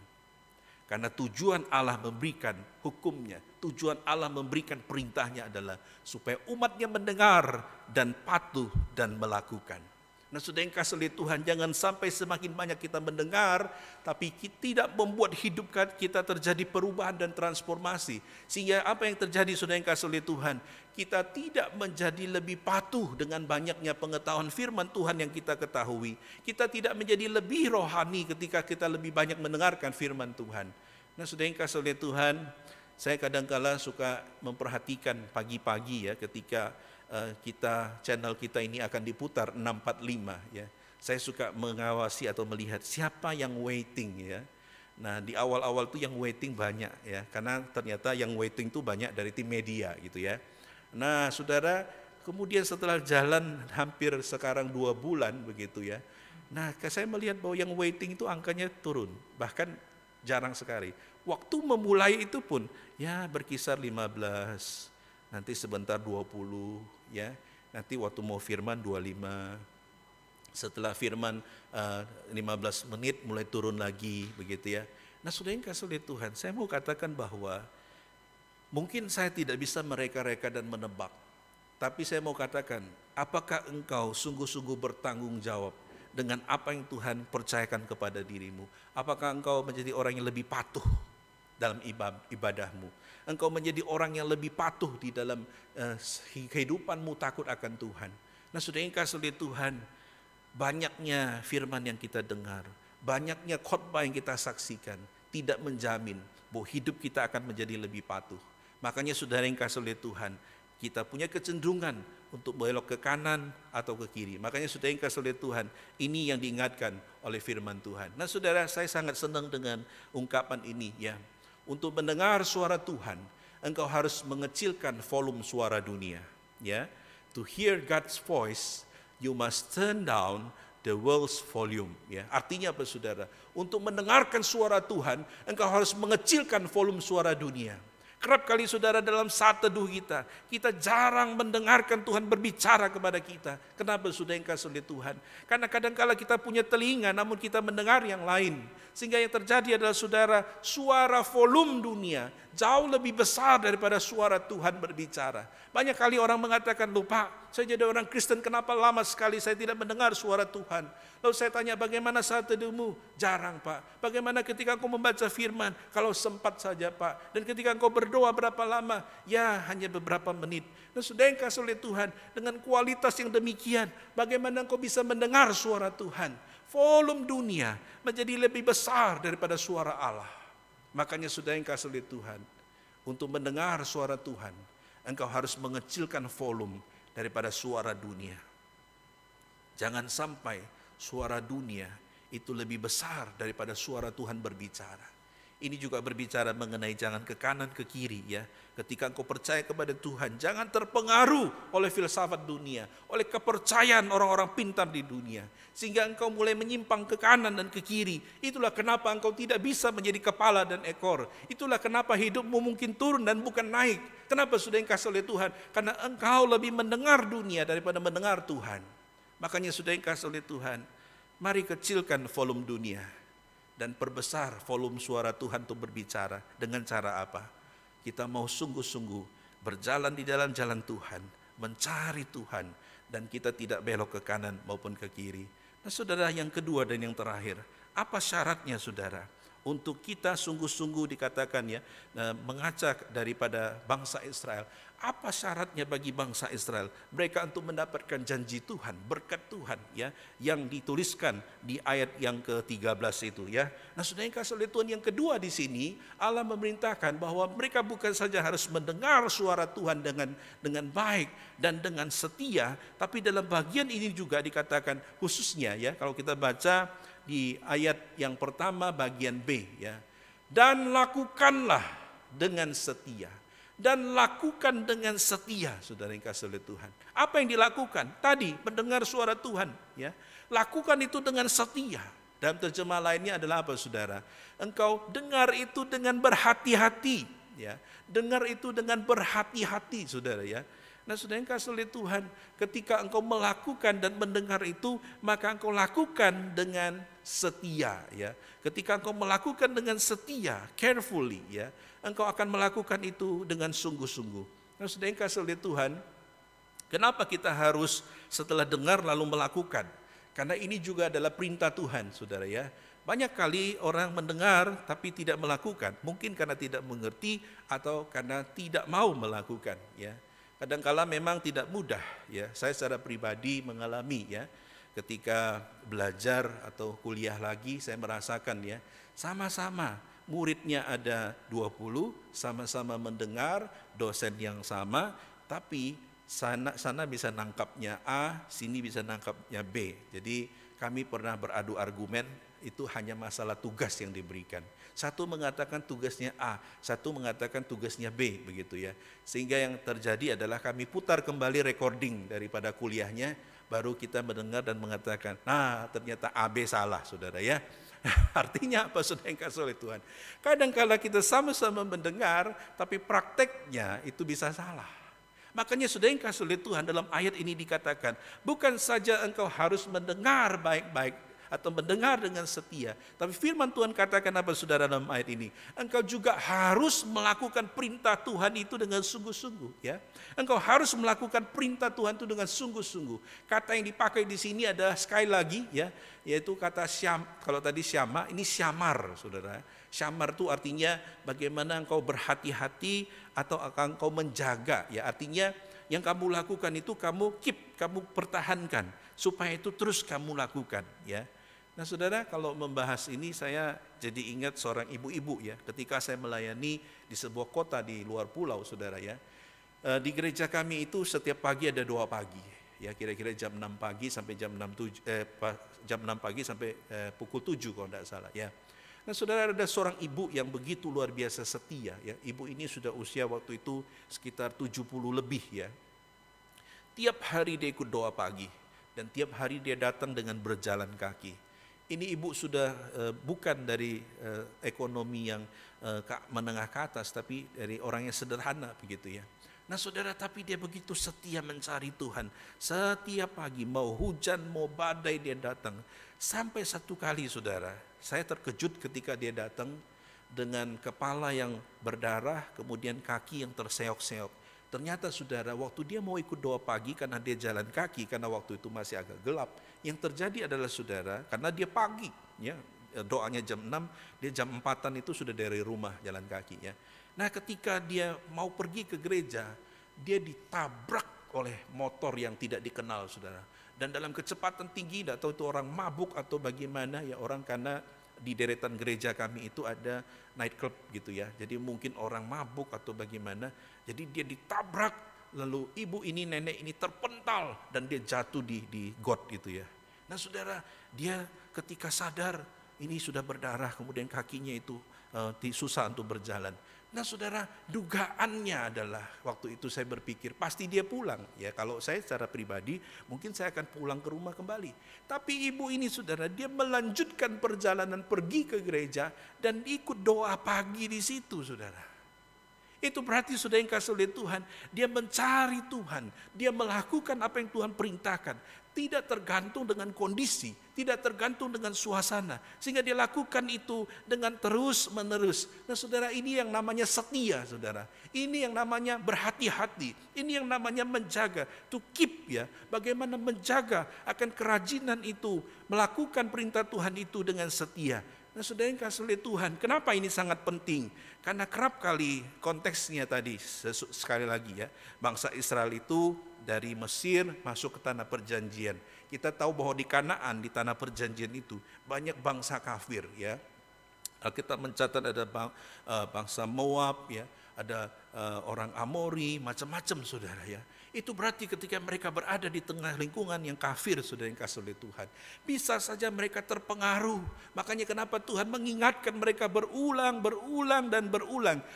Karena tujuan Allah memberikan hukumnya, tujuan Allah memberikan perintahnya adalah supaya umatnya mendengar dan patuh dan melakukan. Nah saudara yang kasih oleh Tuhan, jangan sampai semakin banyak kita mendengar, tapi kita tidak membuat hidup kita terjadi perubahan dan transformasi. Sehingga apa yang terjadi saudara yang kasih oleh Tuhan, kita tidak menjadi lebih patuh dengan banyaknya pengetahuan firman Tuhan yang kita ketahui. Kita tidak menjadi lebih rohani ketika kita lebih banyak mendengarkan firman Tuhan. Nah saudara yang kasih oleh Tuhan, saya kadang-kala suka memperhatikan pagi-pagi ya, ketika channel kita ini akan diputar 645 ya. Saya suka mengawasi atau melihat siapa yang waiting ya. Nah di awal-awal itu yang waiting banyak ya, karena ternyata yang waiting itu banyak dari tim media gitu ya. Nah saudara, kemudian setelah jalan hampir sekarang 2 bulan begitu ya. Nah saya melihat bahwa yang waiting itu angkanya turun, bahkan jarang sekali. Waktu memulai itu pun ya berkisar 15, nanti sebentar 20 ya. Nanti waktu mau firman 25. Setelah firman 15 menit mulai turun lagi begitu ya. Nah saudara yang kasih oleh Tuhan, saya mau katakan bahwa mungkin saya tidak bisa mereka-reka dan menebak. Tapi saya mau katakan, apakah engkau sungguh-sungguh bertanggung jawab dengan apa yang Tuhan percayakan kepada dirimu? Apakah engkau menjadi orang yang lebih patuh dalam ibadahmu? Engkau menjadi orang yang lebih patuh di dalam kehidupanmu takut akan Tuhan. Nah, saudara yang kasih oleh Tuhan, banyaknya firman yang kita dengar, banyaknya khotbah yang kita saksikan, tidak menjamin bahwa hidup kita akan menjadi lebih patuh. Makanya saudara yang kasih oleh Tuhan, kita punya kecenderungan untuk belok ke kanan atau ke kiri. Makanya saudara yang kasih oleh Tuhan, ini yang diingatkan oleh firman Tuhan. Nah saudara, saya sangat senang dengan ungkapan ini ya. Untuk mendengar suara Tuhan, engkau harus mengecilkan volume suara dunia. Ya, to hear God's voice, you must turn down the world's volume. Ya, artinya apa saudara? Untuk mendengarkan suara Tuhan, engkau harus mengecilkan volume suara dunia. Kerap kali saudara dalam saat teduh kita jarang mendengarkan Tuhan berbicara kepada kita. Kenapa saudara yang kasih oleh Tuhan? Karena kadang-kala kita punya telinga namun kita mendengar yang lain. Sehingga yang terjadi adalah saudara, suara volume dunia jauh lebih besar daripada suara Tuhan berbicara. Banyak kali orang mengatakan, loh Pak, saya jadi orang Kristen kenapa lama sekali saya tidak mendengar suara Tuhan. Lalu saya tanya, bagaimana saat teduhmu? Jarang Pak. Bagaimana ketika engkau membaca firman? Kalau sempat saja Pak. Dan ketika engkau berdoa berapa lama? Ya hanya beberapa menit. Nah saudara yang kasih oleh Tuhan, dengan kualitas yang demikian, bagaimana engkau bisa mendengar suara Tuhan? Volume dunia menjadi lebih besar daripada suara Allah. Makanya saudara yang kasih oleh Tuhan, untuk mendengar suara Tuhan, engkau harus mengecilkan volume daripada suara dunia. Jangan sampai suara dunia itu lebih besar daripada suara Tuhan berbicara. Ini juga berbicara mengenai jangan ke kanan ke kiri ya. Ketika engkau percaya kepada Tuhan, jangan terpengaruh oleh filsafat dunia, oleh kepercayaan orang-orang pintar di dunia. Sehingga engkau mulai menyimpang ke kanan dan ke kiri. Itulah kenapa engkau tidak bisa menjadi kepala dan ekor. Itulah kenapa hidupmu mungkin turun dan bukan naik. Kenapa sudah yang kasih oleh Tuhan? Karena engkau lebih mendengar dunia daripada mendengar Tuhan. Makanya sudah yang kasih oleh Tuhan, mari kecilkan volume dunia dan perbesar volume suara Tuhan untuk berbicara. Dengan cara apa? Kita mau sungguh-sungguh berjalan di dalam jalan Tuhan, mencari Tuhan, dan kita tidak belok ke kanan maupun ke kiri. Nah saudara, yang kedua dan yang terakhir, apa syaratnya saudara? Untuk kita sungguh-sungguh dikatakan ya, mengacak daripada bangsa Israel. Apa syaratnya bagi bangsa Israel? Mereka untuk mendapatkan janji Tuhan, berkat Tuhan ya, yang dituliskan di ayat yang ke-13 itu ya. Nah, saudara yang kasih oleh Tuhan, yang kedua di sini Allah memerintahkan bahwa mereka bukan saja harus mendengar suara Tuhan dengan baik dan dengan setia, tapi dalam bagian ini juga dikatakan khususnya ya, kalau kita baca di ayat yang pertama bagian B ya. Dan lakukanlah dengan setia. Dan lakukan dengan setia, saudara yang kasih oleh Tuhan. Apa yang dilakukan? Tadi mendengar suara Tuhan, ya. Lakukan itu dengan setia. Dalam terjemah lainnya adalah apa, saudara? Engkau dengar itu dengan berhati-hati, ya. Dengar itu dengan berhati-hati, saudara ya. Nah, saudara yang kasih oleh Tuhan, ketika engkau melakukan dan mendengar itu, maka engkau lakukan dengan setia, ya. Ketika engkau melakukan dengan setia, carefully, ya, engkau akan melakukan itu dengan sungguh-sungguh. Nah, saudara yang kasih oleh Tuhan, kenapa kita harus setelah dengar lalu melakukan? Karena ini juga adalah perintah Tuhan, saudara ya. Banyak kali orang mendengar tapi tidak melakukan, mungkin karena tidak mengerti atau karena tidak mau melakukan, ya. Kadangkala memang tidak mudah ya. Saya secara pribadi mengalami ya, ketika belajar atau kuliah lagi saya merasakan ya, sama-sama muridnya ada 20, sama-sama mendengar, dosen yang sama, tapi sana bisa nangkapnya A, sini bisa nangkapnya B. Jadi kami pernah beradu argumen, itu hanya masalah tugas yang diberikan. Satu mengatakan tugasnya A, satu mengatakan tugasnya B, begitu ya. Sehingga yang terjadi adalah kami putar kembali recording daripada kuliahnya, baru kita mendengar dan mengatakan, nah ternyata A, B salah, saudara ya. Artinya apa, saudara yang kasih oleh Tuhan? Kadang-kala kita sama-sama mendengar, tapi prakteknya itu bisa salah. Makanya saudara yang kasih oleh Tuhan, dalam ayat ini dikatakan, bukan saja engkau harus mendengar baik-baik, atau mendengar dengan setia. Tapi firman Tuhan katakan apa saudara dalam ayat ini? Engkau juga harus melakukan perintah Tuhan itu dengan sungguh-sungguh, ya. Engkau harus melakukan perintah Tuhan itu dengan sungguh-sungguh. Kata yang dipakai di sini adalah sekali lagi, ya, yaitu kata syam. Kalau tadi syama, ini syamar, saudara. Syamar itu artinya bagaimana engkau berhati-hati atau engkau menjaga, ya. Artinya yang kamu lakukan itu kamu keep, kamu pertahankan supaya itu terus kamu lakukan, ya. Nah, saudara, kalau membahas ini saya jadi ingat seorang ibu-ibu, ya, ketika saya melayani di sebuah kota di luar pulau, saudara, ya. Di gereja kami itu setiap pagi ada doa pagi, ya, kira-kira jam 6 pagi sampai jam 6 pagi sampai pukul 7 kalau tidak salah, ya. Nah, saudara, ada seorang ibu yang begitu luar biasa setia, ya. Ibu ini sudah usia waktu itu sekitar 70 lebih, ya. Tiap hari dia ikut doa pagi dan tiap hari dia datang dengan berjalan kaki. Ini ibu sudah bukan dari ekonomi yang menengah ke atas, tapi dari orang yang sederhana begitu, ya. Nah, saudara, tapi dia begitu setia mencari Tuhan. Setiap pagi mau hujan mau badai dia datang. Sampai satu kali, saudara, saya terkejut ketika dia datang dengan kepala yang berdarah, kemudian kaki yang terseok-seok. Ternyata, saudara, waktu dia mau ikut doa pagi karena dia jalan kaki, karena waktu itu masih agak gelap. Yang terjadi adalah, saudara, karena dia pagi, ya, doanya jam 6, dia jam 4-an itu sudah dari rumah jalan kaki, ya. Nah, ketika dia mau pergi ke gereja, dia ditabrak oleh motor yang tidak dikenal, saudara. Dan dalam kecepatan tinggi, tidak tahu itu orang mabuk atau bagaimana, ya, orang, karena di deretan gereja kami itu ada night club gitu, ya. Jadi mungkin orang mabuk atau bagaimana. Jadi dia ditabrak, lalu ibu ini, nenek ini terpental dan dia jatuh di got gitu, ya. Nah, saudara, dia ketika sadar ini sudah berdarah, kemudian kakinya itu susah untuk berjalan. Nah, saudara, dugaannya adalah waktu itu saya berpikir pasti dia pulang, ya. Kalau saya secara pribadi mungkin saya akan pulang ke rumah kembali. Tapi ibu ini, saudara, dia melanjutkan perjalanan pergi ke gereja dan ikut doa pagi di situ, saudara. Itu berarti, saudara yang kasih oleh Tuhan, dia mencari Tuhan, dia melakukan apa yang Tuhan perintahkan. Tidak tergantung dengan kondisi, tidak tergantung dengan suasana. Sehingga dia lakukan itu dengan terus menerus. Nah, saudara, ini yang namanya setia, saudara. Ini yang namanya berhati-hati. Ini yang namanya menjaga, to keep, ya. Bagaimana menjaga akan kerajinan itu, melakukan perintah Tuhan itu dengan setia. Nah, saudara yang kasih oleh Tuhan, kenapa ini sangat penting? Karena kerap kali konteksnya tadi, sekali lagi, ya, bangsa Israel itu dari Mesir masuk ke tanah perjanjian. Kita tahu bahwa di Kanaan, di tanah perjanjian itu banyak bangsa kafir, ya. Kita mencatat ada bangsa Moab, ya, ada orang Amori, macam-macam, saudara, ya. Itu berarti ketika mereka berada di tengah lingkungan yang kafir, saudara yang kasih oleh Tuhan, bisa saja mereka terpengaruh. Makanya kenapa Tuhan mengingatkan mereka berulang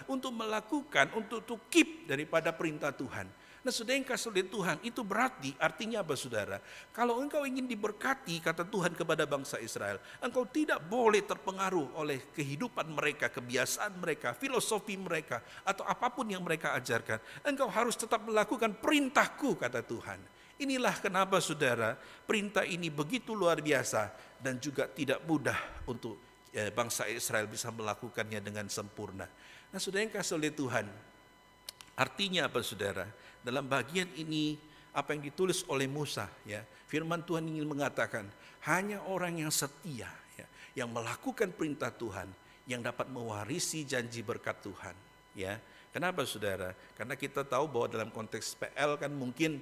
untuk melakukan, untuk to keep daripada perintah Tuhan. Nah, saudara yang kasih oleh Tuhan, itu berarti artinya apa, saudara? Kalau engkau ingin diberkati, kata Tuhan kepada bangsa Israel, engkau tidak boleh terpengaruh oleh kehidupan mereka, kebiasaan mereka, filosofi mereka, atau apapun yang mereka ajarkan. Engkau harus tetap melakukan perintahku, kata Tuhan. Inilah kenapa, saudara, perintah ini begitu luar biasa dan juga tidak mudah untuk bangsa Israel bisa melakukannya dengan sempurna. Nah, saudara yang kasih oleh Tuhan, artinya apa, saudara? Dalam bagian ini apa yang ditulis oleh Musa, ya, firman Tuhan ingin mengatakan hanya orang yang setia, ya, yang melakukan perintah Tuhan yang dapat mewarisi janji berkat Tuhan, ya. Kenapa, saudara? Karena kita tahu bahwa dalam konteks PL kan mungkin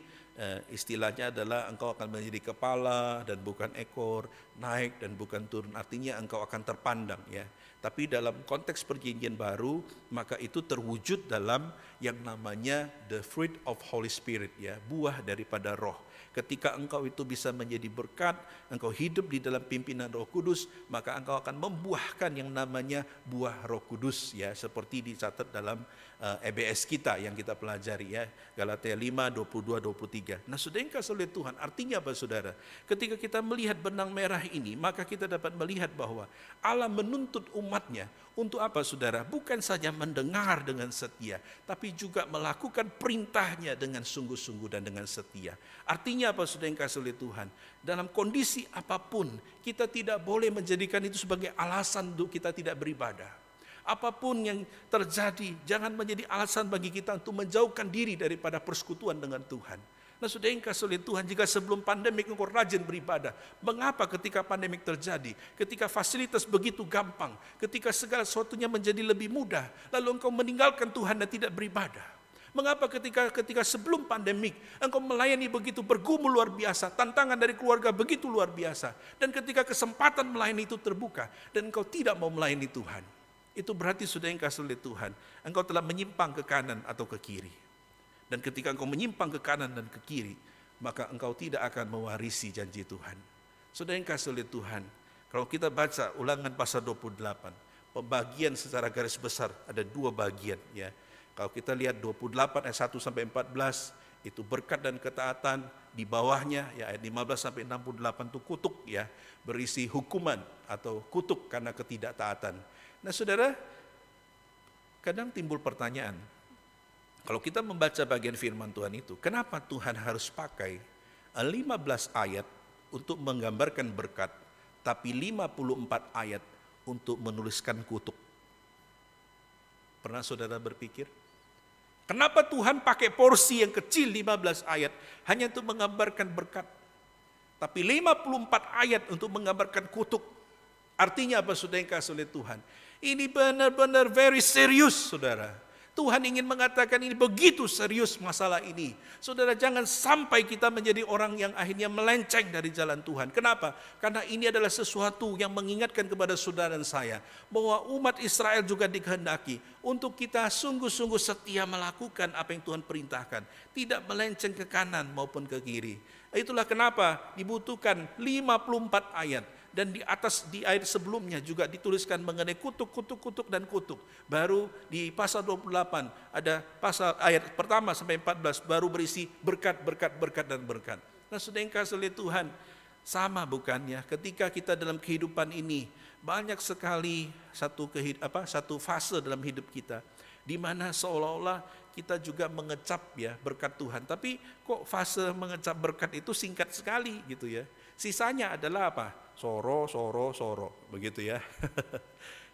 istilahnya adalah engkau akan menjadi kepala dan bukan ekor, naik dan bukan turun, artinya engkau akan terpandang, ya. Tapi dalam konteks perjanjian baru, maka itu terwujud dalam yang namanya the fruit of Holy Spirit, ya, buah daripada roh. Ketika engkau itu bisa menjadi berkat, engkau hidup di dalam pimpinan Roh Kudus, maka engkau akan membuahkan yang namanya buah Roh Kudus, ya, seperti dicatat dalam EBS kita yang kita pelajari, ya, Galatia 5, 22, 23. Nah, saudara yang kasih oleh Tuhan, artinya apa saudara? Ketika kita melihat benang merah ini, maka kita dapat melihat bahwa Allah menuntut umatnya untuk apa saudara? Bukan saja mendengar dengan setia, tapi juga melakukan perintahnya dengan sungguh-sungguh dan dengan setia. Artinya apa saudara yang kasih oleh Tuhan? Dalam kondisi apapun, kita tidak boleh menjadikan itu sebagai alasan untuk kita tidak beribadah. Apapun yang terjadi, jangan menjadi alasan bagi kita untuk menjauhkan diri daripada persekutuan dengan Tuhan. Nah, saudara yang kasih oleh Tuhan, jika sebelum pandemik engkau rajin beribadah, mengapa ketika pandemik terjadi, ketika fasilitas begitu gampang, ketika segala sesuatunya menjadi lebih mudah, lalu engkau meninggalkan Tuhan dan tidak beribadah? Mengapa ketika sebelum pandemik engkau melayani begitu bergumul luar biasa, tantangan dari keluarga begitu luar biasa, dan ketika kesempatan melayani itu terbuka dan engkau tidak mau melayani Tuhan? Itu berarti saudara yang kasih oleh Tuhan, engkau telah menyimpang ke kanan atau ke kiri. Dan ketika engkau menyimpang ke kanan dan ke kiri, maka engkau tidak akan mewarisi janji Tuhan. Saudara yang kasih oleh Tuhan, kalau kita baca Ulangan pasal 28, pembagian secara garis besar ada dua bagian ya. Kalau kita lihat 28 ayat 1 sampai 14, itu berkat dan ketaatan, di bawahnya ya ayat 15 sampai 68 itu kutuk ya, berisi hukuman atau kutuk karena ketidaktaatan. Nah saudara, kadang timbul pertanyaan, kalau kita membaca bagian firman Tuhan itu, kenapa Tuhan harus pakai 15 ayat untuk menggambarkan berkat, tapi 54 ayat untuk menuliskan kutuk? Pernah saudara berpikir? Kenapa Tuhan pakai porsi yang kecil 15 ayat hanya untuk menggambarkan berkat, tapi 54 ayat untuk menggambarkan kutuk? Artinya apa saudara yang kasih oleh Tuhan? Ini benar-benar very serius saudara. Tuhan ingin mengatakan ini begitu serius masalah ini. Saudara, jangan sampai kita menjadi orang yang akhirnya melenceng dari jalan Tuhan. Kenapa? Karena ini adalah sesuatu yang mengingatkan kepada saudara dan saya bahwa umat Israel juga dikehendaki untuk kita sungguh-sungguh setia melakukan apa yang Tuhan perintahkan, tidak melenceng ke kanan maupun ke kiri. Itulah kenapa dibutuhkan 54 ayat. Dan di atas di ayat sebelumnya juga dituliskan mengenai kutuk dan kutuk. Baru di pasal 28 ada pasal ayat pertama sampai 14 baru berisi berkat dan berkat. Nah, saudara yang kasih oleh Tuhan, sama bukannya ketika kita dalam kehidupan ini banyak sekali satu fase dalam hidup kita di mana seolah-olah kita juga mengecap ya berkat Tuhan, tapi kok fase mengecap berkat itu singkat sekali gitu ya. Sisanya adalah apa? Soro, begitu ya.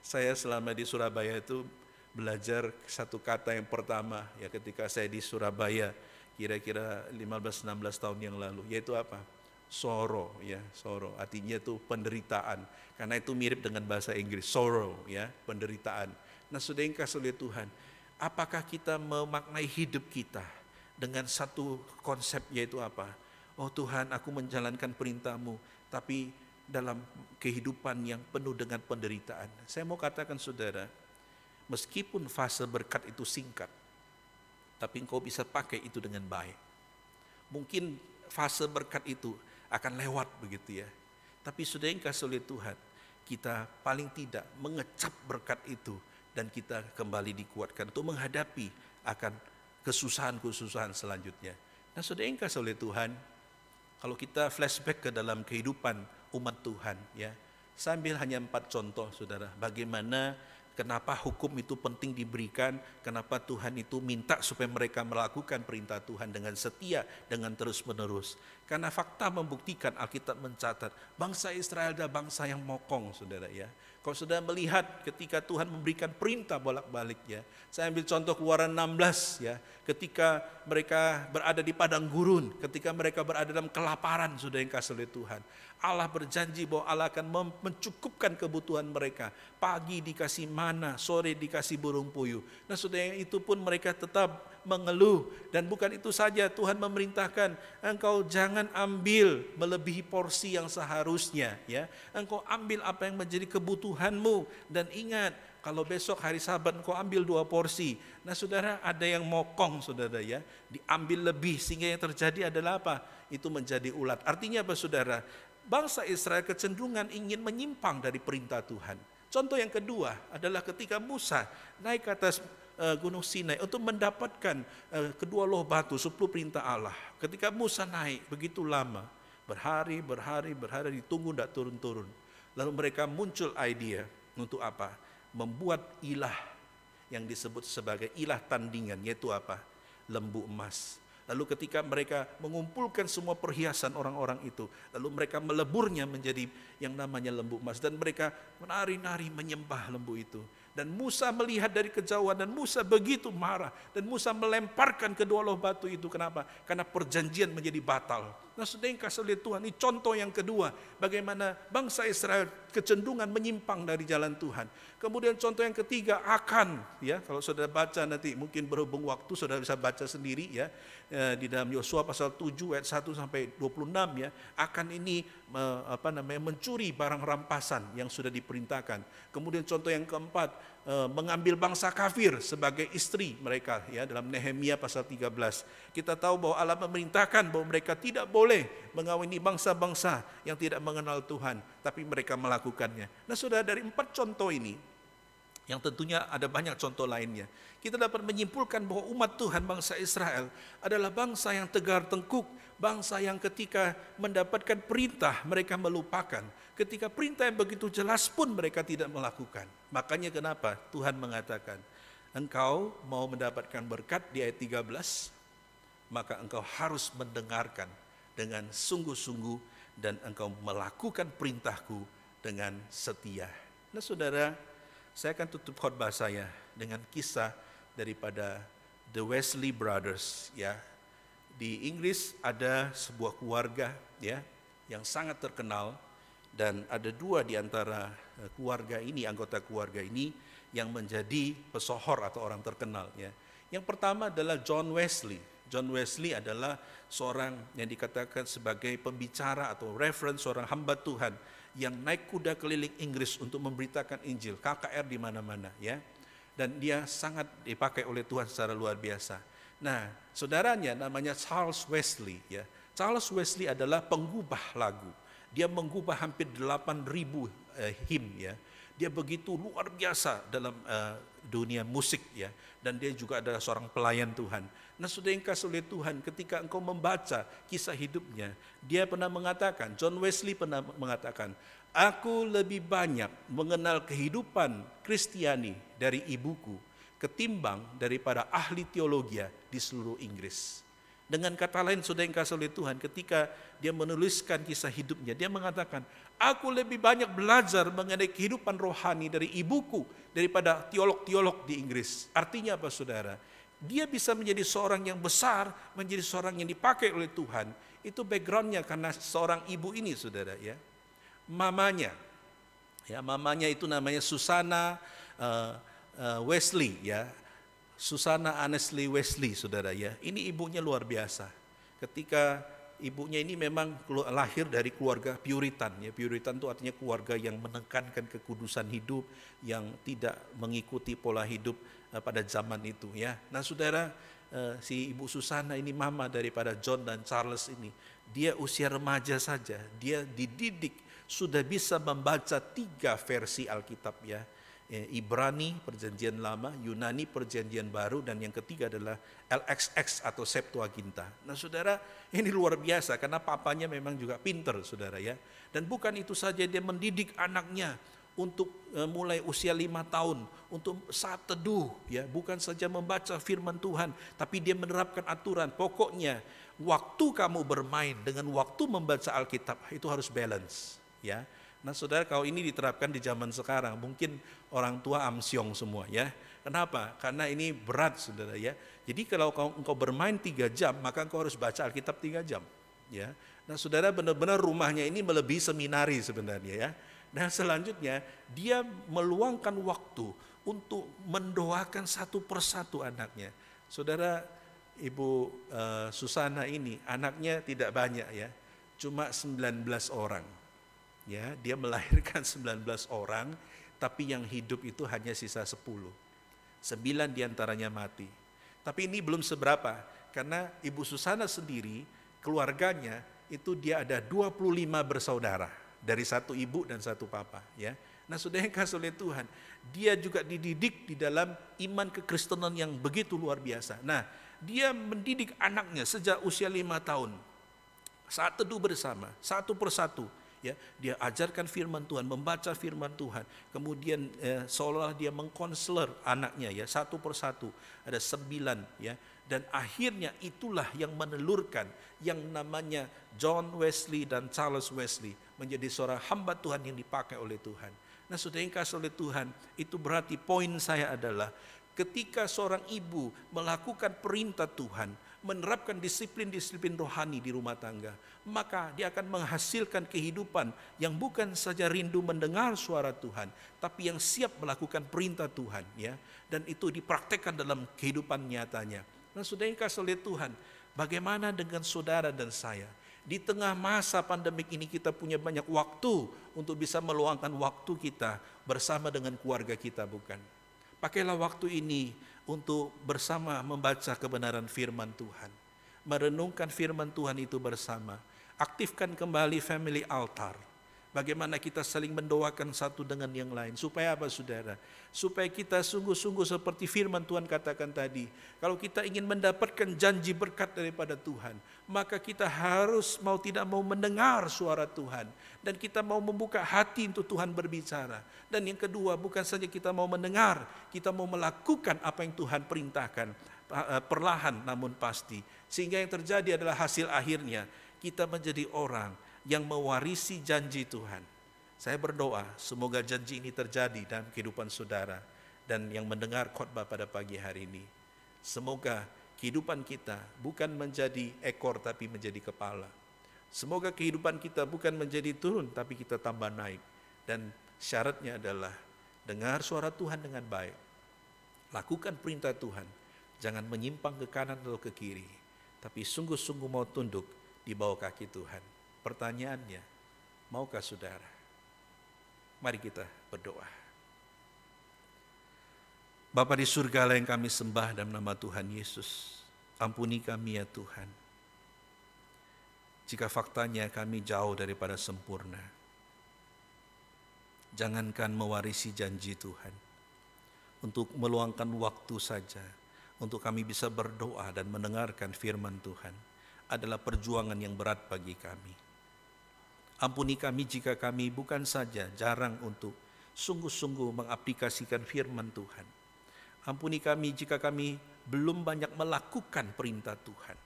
Saya selama di Surabaya itu belajar satu kata yang pertama ya ketika saya di Surabaya kira-kira 15-16 tahun yang lalu, yaitu apa? Sorrow ya, sorrow. Artinya itu penderitaan. Karena itu mirip dengan bahasa Inggris, sorrow ya, penderitaan. Nah, saudara yang kasih oleh Tuhan, apakah kita memaknai hidup kita dengan satu konsep, yaitu apa? Oh Tuhan, aku menjalankan perintah-Mu, tapi dalam kehidupan yang penuh dengan penderitaan. Saya mau katakan saudara, meskipun fase berkat itu singkat, tapi engkau bisa pakai itu dengan baik. Mungkin fase berkat itu akan lewat begitu ya. Tapi saudara yang kasih oleh Tuhan, kita paling tidak mengecap berkat itu dan kita kembali dikuatkan untuk menghadapi akan kesusahan-kesusahan selanjutnya. Nah, saudara yang kasih oleh Tuhan, kalau kita flashback ke dalam kehidupan umat Tuhan ya, saya ambil hanya 4 contoh saudara, bagaimana kenapa hukum itu penting diberikan, kenapa Tuhan itu minta supaya mereka melakukan perintah Tuhan dengan setia, dengan terus-menerus. Karena fakta membuktikan, Alkitab mencatat, bangsa Israel adalah bangsa yang mokong saudara ya. Kalau saudara melihat ketika Tuhan memberikan perintah bolak-balik ya, saya ambil contoh Keluaran 16 ya, ketika mereka berada di padang gurun, ketika mereka berada dalam kelaparan, saudara yang kasih oleh Tuhan, Allah berjanji bahwa Allah akan mencukupkan kebutuhan mereka. Pagi dikasih mana, sore dikasih burung puyuh. Nah saudara, itu pun mereka tetap mengeluh. Dan bukan itu saja, Tuhan memerintahkan engkau jangan ambil melebihi porsi yang seharusnya ya. Engkau ambil apa yang menjadi kebutuhanmu. Dan ingat, kalau besok hari Sabat engkau ambil 2 porsi. Nah saudara, ada yang mokong saudara ya, diambil lebih, sehingga yang terjadi adalah apa? Itu menjadi ulat. Artinya apa saudara? Bangsa Israel kecenderungan ingin menyimpang dari perintah Tuhan. Contoh yang kedua adalah ketika Musa naik ke atas Gunung Sinai untuk mendapatkan kedua loh batu, 10 perintah Allah. Ketika Musa naik begitu lama, berhari ditunggu tidak turun-turun. Lalu mereka muncul ide untuk apa? Membuat ilah yang disebut sebagai ilah tandingan, yaitu apa? Lembu emas. Lalu ketika mereka mengumpulkan semua perhiasan orang-orang itu, lalu mereka meleburnya menjadi yang namanya lembu emas. Dan mereka menari-nari menyembah lembu itu. Dan Musa melihat dari kejauhan, dan Musa begitu marah. Dan Musa melemparkan kedua loh batu itu. Kenapa? Karena perjanjian menjadi batal. Nah, saudara yang kasih oleh Tuhan, ini contoh yang kedua. Bagaimana bangsa Israel kecenderungan menyimpang dari jalan Tuhan. Kemudian contoh yang ketiga, Akan. Ya, kalau saudara baca nanti, mungkin berhubung waktu, saudara bisa baca sendiri ya. Di dalam Yosua pasal 7 ayat 1 sampai 26 ya. Akan ini mencuri barang rampasan yang sudah diperintahkan. Kemudian contoh yang keempat, mengambil bangsa kafir sebagai istri mereka ya, dalam Nehemia pasal 13. Kita tahu bahwa Allah memerintahkan bahwa mereka tidak boleh mengawini bangsa-bangsa yang tidak mengenal Tuhan, tapi mereka melakukannya. Nah, saudara, dari 4 contoh ini, yang tentunya ada banyak contoh lainnya, kita dapat menyimpulkan bahwa umat Tuhan bangsa Israel adalah bangsa yang tegar tengkuk, bangsa yang ketika mendapatkan perintah mereka melupakan, ketika perintah yang begitu jelas pun mereka tidak melakukan. Makanya kenapa Tuhan mengatakan, engkau mau mendapatkan berkat di ayat 13, maka engkau harus mendengarkan dengan sungguh-sungguh dan engkau melakukan perintahku dengan setia. Nah, saudara, saya akan tutup khotbah saya dengan kisah daripada The Wesley Brothers ya. Di Inggris ada sebuah keluarga ya yang sangat terkenal, dan ada 2 di antara keluarga ini, anggota keluarga ini yang menjadi pesohor atau orang terkenal ya. Yang pertama adalah John Wesley. John Wesley adalah seorang yang dikatakan sebagai pembicara atau reverend, seorang hamba Tuhan yang naik kuda keliling Inggris untuk memberitakan Injil, KKR di mana-mana ya. Dan dia sangat dipakai oleh Tuhan secara luar biasa. Nah, saudaranya namanya Charles Wesley ya. Charles Wesley adalah pengubah lagu. Dia mengubah hampir 8.000 hymn ya. Dia begitu luar biasa dalam dunia musik ya. Dan dia juga adalah seorang pelayan Tuhan. Nah, saudara yang kasih oleh Tuhan, ketika engkau membaca kisah hidupnya, dia pernah mengatakan, John Wesley pernah mengatakan, aku lebih banyak mengenal kehidupan Kristiani dari ibuku ketimbang daripada ahli teologi di seluruh Inggris. Dengan kata lain, saudara yang kasih oleh Tuhan, ketika dia menuliskan kisah hidupnya, dia mengatakan, aku lebih banyak belajar mengenai kehidupan rohani dari ibuku daripada teolog-teolog di Inggris. Artinya apa, saudara? Dia bisa menjadi seorang yang besar, menjadi seorang yang dipakai oleh Tuhan. Itu backgroundnya karena seorang ibu ini, saudara ya. Mamanya itu namanya Susana Wesley ya. Susana Annesley Wesley, saudara ya. Ini ibunya luar biasa. Ketika ibunya ini memang lahir dari keluarga Puritan ya. Puritan itu artinya keluarga yang menekankan kekudusan hidup, yang tidak mengikuti pola hidup pada zaman itu ya. Nah, saudara, si Ibu Susana ini mama daripada John dan Charles ini. Dia usia remaja saja, dia dididik sudah bisa membaca 3 versi Alkitab ya. Ibrani Perjanjian Lama, Yunani Perjanjian Baru, dan yang ketiga adalah LXX atau Septuaginta. Nah, saudara, ini luar biasa karena papanya memang juga pinter, saudara ya. Dan bukan itu saja, dia mendidik anaknya untuk mulai usia 5 tahun untuk saat teduh ya, bukan saja membaca firman Tuhan, tapi dia menerapkan aturan. Pokoknya waktu kamu bermain dengan waktu membaca Alkitab itu harus balance ya. Nah, saudara, kalau ini diterapkan di zaman sekarang, mungkin orang tua amsyong semua ya. Kenapa? Karena ini berat, saudara ya. Jadi kalau engkau bermain 3 jam, maka engkau harus baca Alkitab 3 jam ya. Nah, saudara, benar-benar rumahnya ini melebihi seminari sebenarnya ya. Nah, selanjutnya dia meluangkan waktu untuk mendoakan satu persatu anaknya. Saudara, Ibu Susana ini anaknya tidak banyak ya, cuma 19 orang. Ya, dia melahirkan 19 orang, tapi yang hidup itu hanya sisa 10. 9 diantaranya mati. Tapi ini belum seberapa, karena Ibu Susana sendiri, keluarganya itu dia ada 25 bersaudara, dari 1 ibu dan 1 papa. Ya. Nah, saudara yang kasih oleh Tuhan, dia juga dididik di dalam iman kekristenan yang begitu luar biasa. Nah, dia mendidik anaknya sejak usia 5 tahun. Saat teduh bersama, satu persatu, ya, dia ajarkan firman Tuhan, membaca firman Tuhan. Kemudian seolah dia mengkonselor anaknya, ya, satu persatu. Ada 9, ya. Dan akhirnya itulah yang menelurkan yang namanya John Wesley dan Charles Wesley menjadi seorang hamba Tuhan yang dipakai oleh Tuhan. Nah, saudara yang kasih oleh Tuhan, itu berarti poin saya adalah ketika seorang ibu melakukan perintah Tuhan, menerapkan disiplin-disiplin rohani di rumah tangga, maka dia akan menghasilkan kehidupan yang bukan saja rindu mendengar suara Tuhan, tapi yang siap melakukan perintah Tuhan, ya. Dan itu dipraktekkan dalam kehidupan nyatanya. Nah, saudara yang kasih oleh Tuhan, bagaimana dengan saudara dan saya? Di tengah masa pandemik ini kita punya banyak waktu untuk bisa meluangkan waktu kita bersama dengan keluarga kita, bukan? Pakailah waktu ini untuk bersama membaca kebenaran firman Tuhan. Merenungkan firman Tuhan itu bersama. Aktifkan kembali family altar. Bagaimana kita saling mendoakan satu dengan yang lain. Supaya apa, saudara? Supaya kita sungguh-sungguh seperti firman Tuhan katakan tadi. Kalau kita ingin mendapatkan janji berkat daripada Tuhan, maka kita harus mau tidak mau mendengar suara Tuhan. Dan kita mau membuka hati untuk Tuhan berbicara. Dan yang kedua, bukan saja kita mau mendengar, kita mau melakukan apa yang Tuhan perintahkan. Perlahan namun pasti. Sehingga yang terjadi adalah hasil akhirnya kita menjadi orang yang mewarisi janji Tuhan. Saya berdoa semoga janji ini terjadi dalam kehidupan saudara dan yang mendengar khotbah pada pagi hari ini. Semoga kehidupan kita bukan menjadi ekor tapi menjadi kepala. Semoga kehidupan kita bukan menjadi turun tapi kita tambah naik. Dan syaratnya adalah dengar suara Tuhan dengan baik. Lakukan perintah Tuhan. Jangan menyimpang ke kanan atau ke kiri, tapi sungguh-sungguh mau tunduk di bawah kaki Tuhan. Pertanyaannya, maukah saudara? Mari kita berdoa. Bapa di surga yang kami sembah dalam nama Tuhan Yesus, ampuni kami ya Tuhan. Jika faktanya kami jauh daripada sempurna, jangankan mewarisi janji Tuhan, untuk meluangkan waktu saja, untuk kami bisa berdoa dan mendengarkan firman Tuhan, adalah perjuangan yang berat bagi kami. Ampuni kami jika kami bukan saja jarang untuk sungguh-sungguh mengaplikasikan firman Tuhan. Ampuni kami jika kami belum banyak melakukan perintah Tuhan.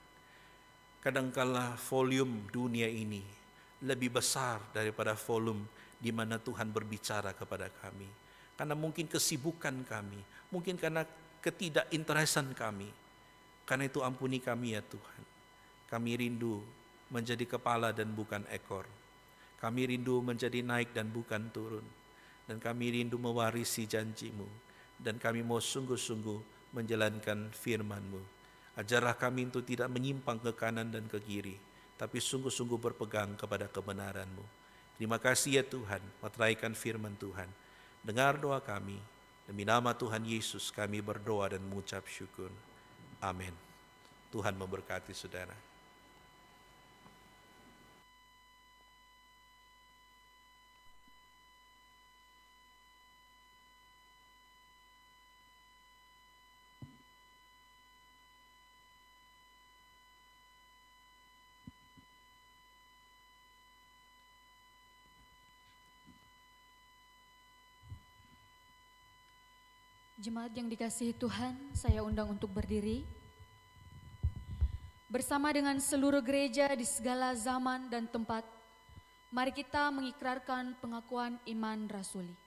Kadangkala volume dunia ini lebih besar daripada volume di mana Tuhan berbicara kepada kami. Karena mungkin kesibukan kami, mungkin karena ketidakinteresan kami. Karena itu ampuni kami ya Tuhan. Kami rindu menjadi kepala dan bukan ekor. Kami rindu menjadi naik dan bukan turun. Dan kami rindu mewarisi janji-Mu. Dan kami mau sungguh-sungguh menjalankan firman-Mu. Ajarlah kami untuk tidak menyimpang ke kanan dan ke kiri, tapi sungguh-sungguh berpegang kepada kebenaran-Mu. Terima kasih ya Tuhan, meteraikan firman Tuhan. Dengar doa kami. Demi nama Tuhan Yesus kami berdoa dan mengucap syukur. Amin. Tuhan memberkati saudara. Jemaat yang dikasihi Tuhan, saya undang untuk berdiri. Bersama dengan seluruh gereja di segala zaman dan tempat, mari kita mengikrarkan pengakuan iman rasuli.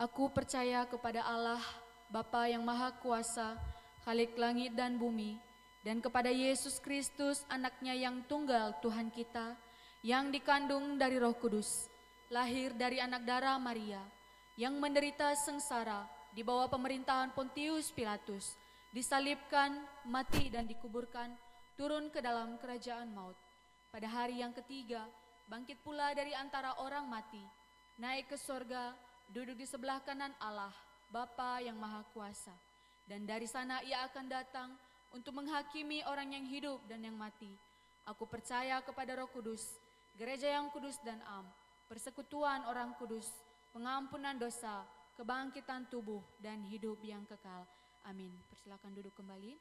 Aku percaya kepada Allah, Bapa yang Maha Kuasa, Khalik langit dan bumi, dan kepada Yesus Kristus, anaknya yang tunggal Tuhan kita, yang dikandung dari Roh Kudus, lahir dari anak darah Maria, yang menderita sengsara di bawah pemerintahan Pontius Pilatus, disalibkan, mati dan dikuburkan, turun ke dalam kerajaan maut. Pada hari yang ketiga, bangkit pula dari antara orang mati, naik ke sorga, duduk di sebelah kanan Allah, Bapa yang Maha Kuasa. Dan dari sana ia akan datang untuk menghakimi orang yang hidup dan yang mati. Aku percaya kepada Roh Kudus, gereja yang kudus dan am, persekutuan orang kudus, pengampunan dosa, kebangkitan tubuh, dan hidup yang kekal. Amin. Persilakan duduk kembali.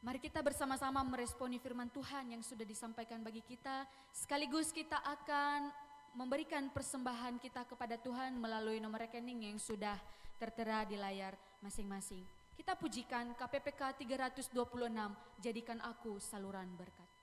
Mari kita bersama-sama meresponi firman Tuhan yang sudah disampaikan bagi kita. Sekaligus kita akan memberikan persembahan kita kepada Tuhan melalui nomor rekening yang sudah tertera di layar masing-masing. Kita pujikan KPPK 326, jadikan aku saluran berkat.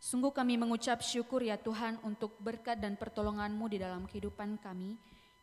Sungguh kami mengucap syukur ya Tuhan untuk berkat dan pertolongan-Mu di dalam kehidupan kami.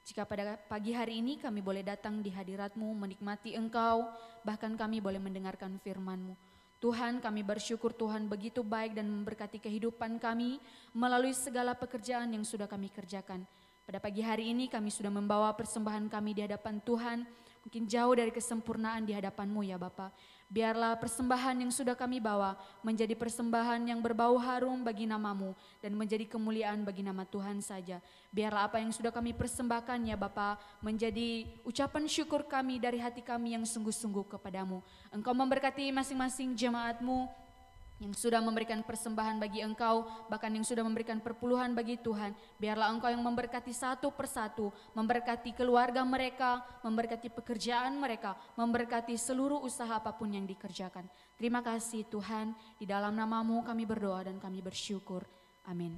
Jika pada pagi hari ini kami boleh datang di hadirat-Mu, menikmati Engkau, bahkan kami boleh mendengarkan firman-Mu. Tuhan, kami bersyukur Tuhan begitu baik dan memberkati kehidupan kami melalui segala pekerjaan yang sudah kami kerjakan. Pada pagi hari ini kami sudah membawa persembahan kami di hadapan Tuhan, mungkin jauh dari kesempurnaan di hadapan-Mu ya Bapa. Biarlah persembahan yang sudah kami bawa menjadi persembahan yang berbau harum bagi nama-Mu dan menjadi kemuliaan bagi nama Tuhan saja. Biarlah apa yang sudah kami persembahkan ya Bapa menjadi ucapan syukur kami dari hati kami yang sungguh-sungguh kepadamu. Engkau memberkati masing-masing jemaat-Mu yang sudah memberikan persembahan bagi Engkau, bahkan yang sudah memberikan perpuluhan bagi Tuhan. Biarlah Engkau yang memberkati satu persatu, memberkati keluarga mereka, memberkati pekerjaan mereka, memberkati seluruh usaha apapun yang dikerjakan. Terima kasih Tuhan, di dalam nama-Mu kami berdoa dan kami bersyukur. Amin.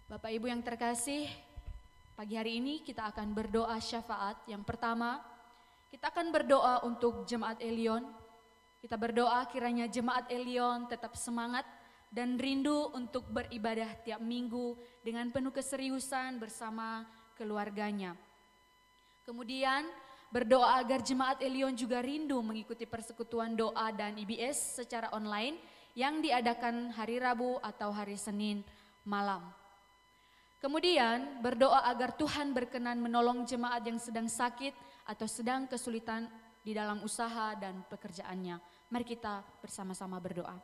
Bapak Ibu yang terkasih, pagi hari ini kita akan berdoa syafaat. Yang pertama, kita akan berdoa untuk Jemaat Elion Kita berdoa kiranya jemaat Elion tetap semangat dan rindu untuk beribadah tiap minggu dengan penuh keseriusan bersama keluarganya. Kemudian berdoa agar jemaat Elion juga rindu mengikuti persekutuan doa dan IBS secara online yang diadakan hari Rabu atau hari Senin malam. Kemudian berdoa agar Tuhan berkenan menolong jemaat yang sedang sakit atau sedang kesulitan di dalam usaha dan pekerjaannya. Mari kita bersama-sama berdoa.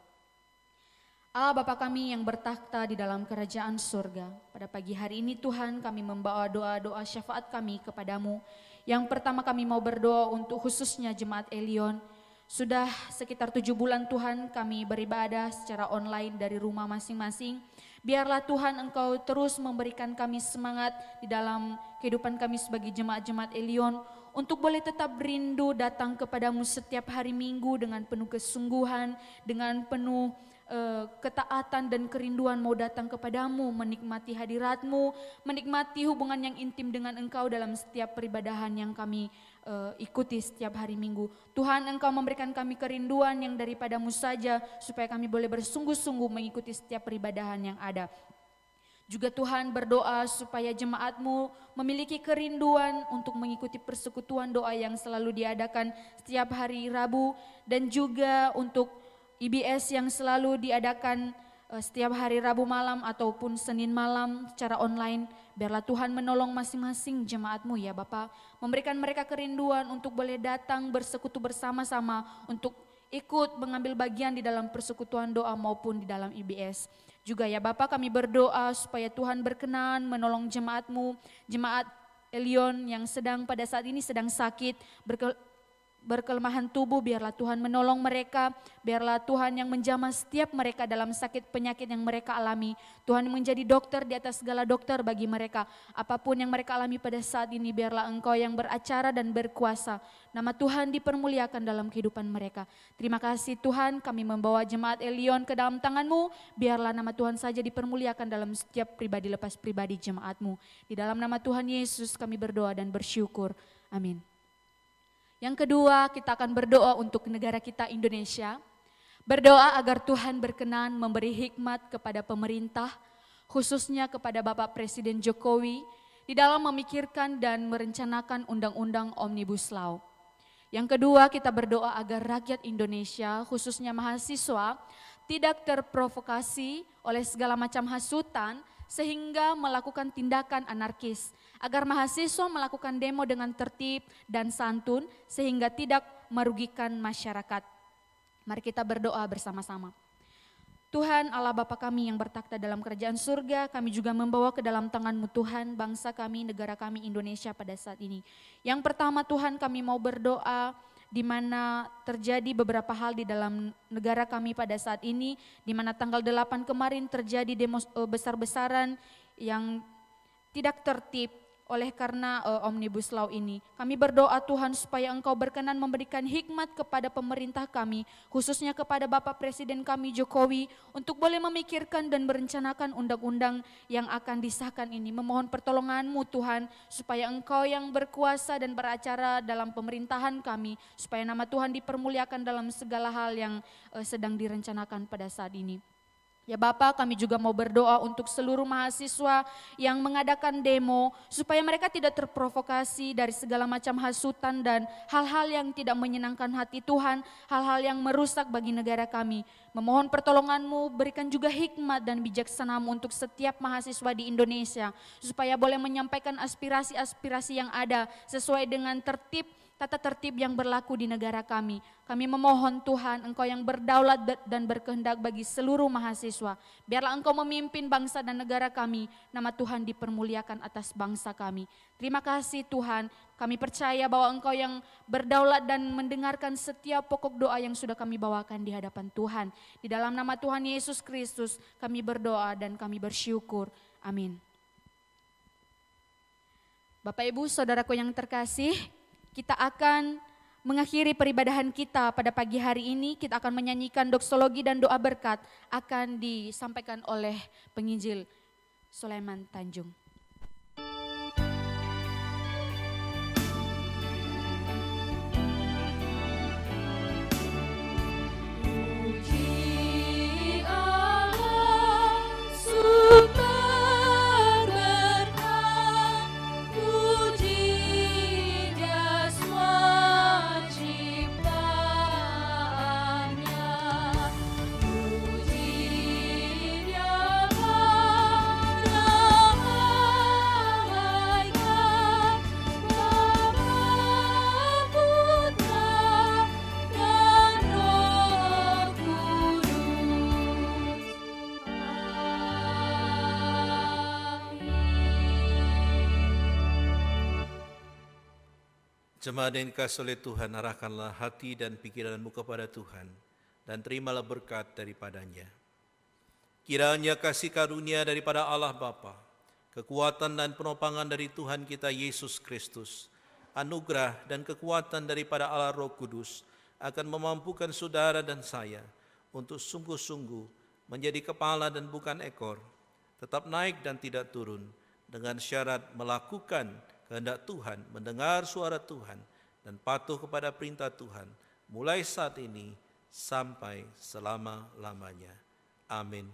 Allah Bapa kami yang bertakhta di dalam kerajaan surga, pada pagi hari ini Tuhan kami membawa doa-doa syafaat kami kepadamu. Yang pertama kami mau berdoa untuk khususnya jemaat Elion. Sudah sekitar 7 bulan Tuhan kami beribadah secara online dari rumah masing-masing. Biarlah Tuhan Engkau terus memberikan kami semangat di dalam kehidupan kami sebagai jemaat-jemaat Elion untuk boleh tetap rindu datang kepadamu setiap hari Minggu dengan penuh kesungguhan, dengan penuh ketaatan dan kerinduan mau datang kepadamu, menikmati hadiratmu, menikmati hubungan yang intim dengan Engkau dalam setiap peribadahan yang kami ikuti setiap hari Minggu. Tuhan Engkau memberikan kami kerinduan yang daripadamu saja supaya kami boleh bersungguh-sungguh mengikuti setiap peribadahan yang ada. Juga Tuhan berdoa supaya jemaatmu memiliki kerinduan untuk mengikuti persekutuan doa yang selalu diadakan setiap hari Rabu dan juga untuk IBS yang selalu diadakan setiap hari Rabu malam ataupun Senin malam secara online. Biarlah Tuhan menolong masing-masing jemaatmu ya Bapa, memberikan mereka kerinduan untuk boleh datang bersekutu bersama-sama untuk ikut mengambil bagian di dalam persekutuan doa maupun di dalam IBS. Juga ya Bapa kami berdoa supaya Tuhan berkenan menolong jemaatmu, jemaat Elion yang sedang pada saat ini sedang sakit, berkelemahan tubuh, biarlah Tuhan menolong mereka, biarlah Tuhan yang menjamah setiap mereka dalam sakit penyakit yang mereka alami. Tuhan menjadi dokter di atas segala dokter bagi mereka. Apapun yang mereka alami pada saat ini, biarlah Engkau yang beracara dan berkuasa. Nama Tuhan dipermuliakan dalam kehidupan mereka. Terima kasih Tuhan, kami membawa jemaat Elion ke dalam tangan-Mu. Biarlah nama Tuhan saja dipermuliakan dalam setiap pribadi lepas pribadi jemaat-Mu. Di dalam nama Tuhan Yesus kami berdoa dan bersyukur. Amin. Yang kedua, kita akan berdoa untuk negara kita Indonesia. Berdoa agar Tuhan berkenan memberi hikmat kepada pemerintah, khususnya kepada Bapak Presiden Jokowi, di dalam memikirkan dan merencanakan undang-undang Omnibus Law. Yang kedua, kita berdoa agar rakyat Indonesia, khususnya mahasiswa, tidak terprovokasi oleh segala macam hasutan, sehingga melakukan tindakan anarkis, agar mahasiswa melakukan demo dengan tertib dan santun sehingga tidak merugikan masyarakat. Mari kita berdoa bersama-sama. Tuhan Allah Bapa kami yang bertakhta dalam kerajaan surga, kami juga membawa ke dalam tangan-Mu Tuhan bangsa kami, negara kami Indonesia pada saat ini. Yang pertama Tuhan kami mau berdoa di mana terjadi beberapa hal di dalam negara kami pada saat ini, di mana tanggal 8 kemarin terjadi demo besar-besaran yang tidak tertib oleh karena Omnibus Law ini. Kami berdoa Tuhan supaya Engkau berkenan memberikan hikmat kepada pemerintah kami, khususnya kepada Bapak Presiden kami Jokowi, untuk boleh memikirkan dan merencanakan undang-undang yang akan disahkan ini. Memohon pertolongan-Mu Tuhan, supaya Engkau yang berkuasa dan beracara dalam pemerintahan kami, supaya nama Tuhan dipermuliakan dalam segala hal yang sedang direncanakan pada saat ini. Ya Bapak, kami juga mau berdoa untuk seluruh mahasiswa yang mengadakan demo supaya mereka tidak terprovokasi dari segala macam hasutan dan hal-hal yang tidak menyenangkan hati Tuhan, hal-hal yang merusak bagi negara kami. Memohon pertolongan-Mu, berikan juga hikmat dan bijaksana-Mu untuk setiap mahasiswa di Indonesia supaya boleh menyampaikan aspirasi-aspirasi yang ada sesuai dengan tata tertib yang berlaku di negara kami. Kami memohon Tuhan, Engkau yang berdaulat dan berkehendak bagi seluruh mahasiswa. Biarlah Engkau memimpin bangsa dan negara kami, nama Tuhan dipermuliakan atas bangsa kami. Terima kasih Tuhan, kami percaya bahwa Engkau yang berdaulat dan mendengarkan setiap pokok doa yang sudah kami bawakan di hadapan Tuhan. Di dalam nama Tuhan Yesus Kristus kami berdoa dan kami bersyukur. Amin. Bapak Ibu Saudaraku yang terkasih, kita akan mengakhiri peribadahan kita pada pagi hari ini. Kita akan menyanyikan doksologi dan doa berkat akan disampaikan oleh penginjil Sulaiman Tanjung. Jemaat yang dikasihi oleh Tuhan, arahkanlah hati dan pikiranmu kepada Tuhan, dan terimalah berkat daripadanya. Kiranya kasih karunia daripada Allah Bapa, kekuatan dan penopangan dari Tuhan kita Yesus Kristus, anugerah dan kekuatan daripada Allah Roh Kudus akan memampukan saudara dan saya untuk sungguh-sungguh menjadi kepala dan bukan ekor, tetap naik dan tidak turun, dengan syarat melakukan kehendak Tuhan, mendengar suara Tuhan, dan patuh kepada perintah Tuhan, mulai saat ini sampai selama-lamanya. Amin.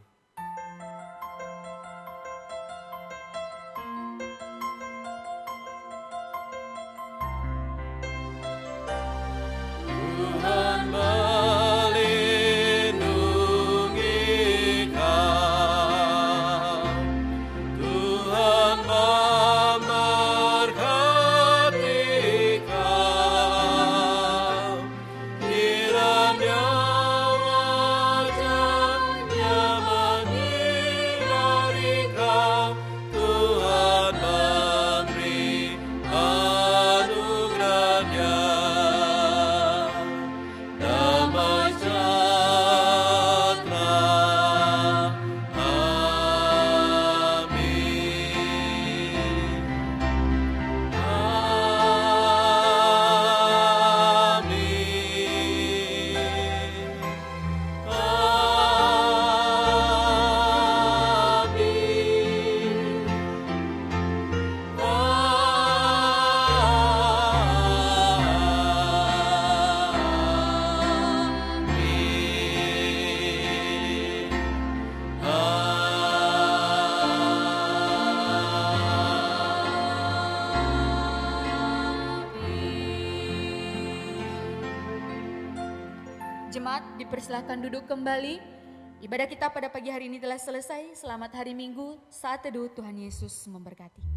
Tuhan melindungi kau, Tuhan memberkati kau, kiranya wajah-Nya menyinari kau, Tuhan memberi anugerah-Nya. Damai sejahtera. Jemaat dipersilakan duduk kembali. Ibadah kita pada pagi hari ini telah selesai. Selamat hari Minggu, saat teduh Tuhan Yesus memberkati.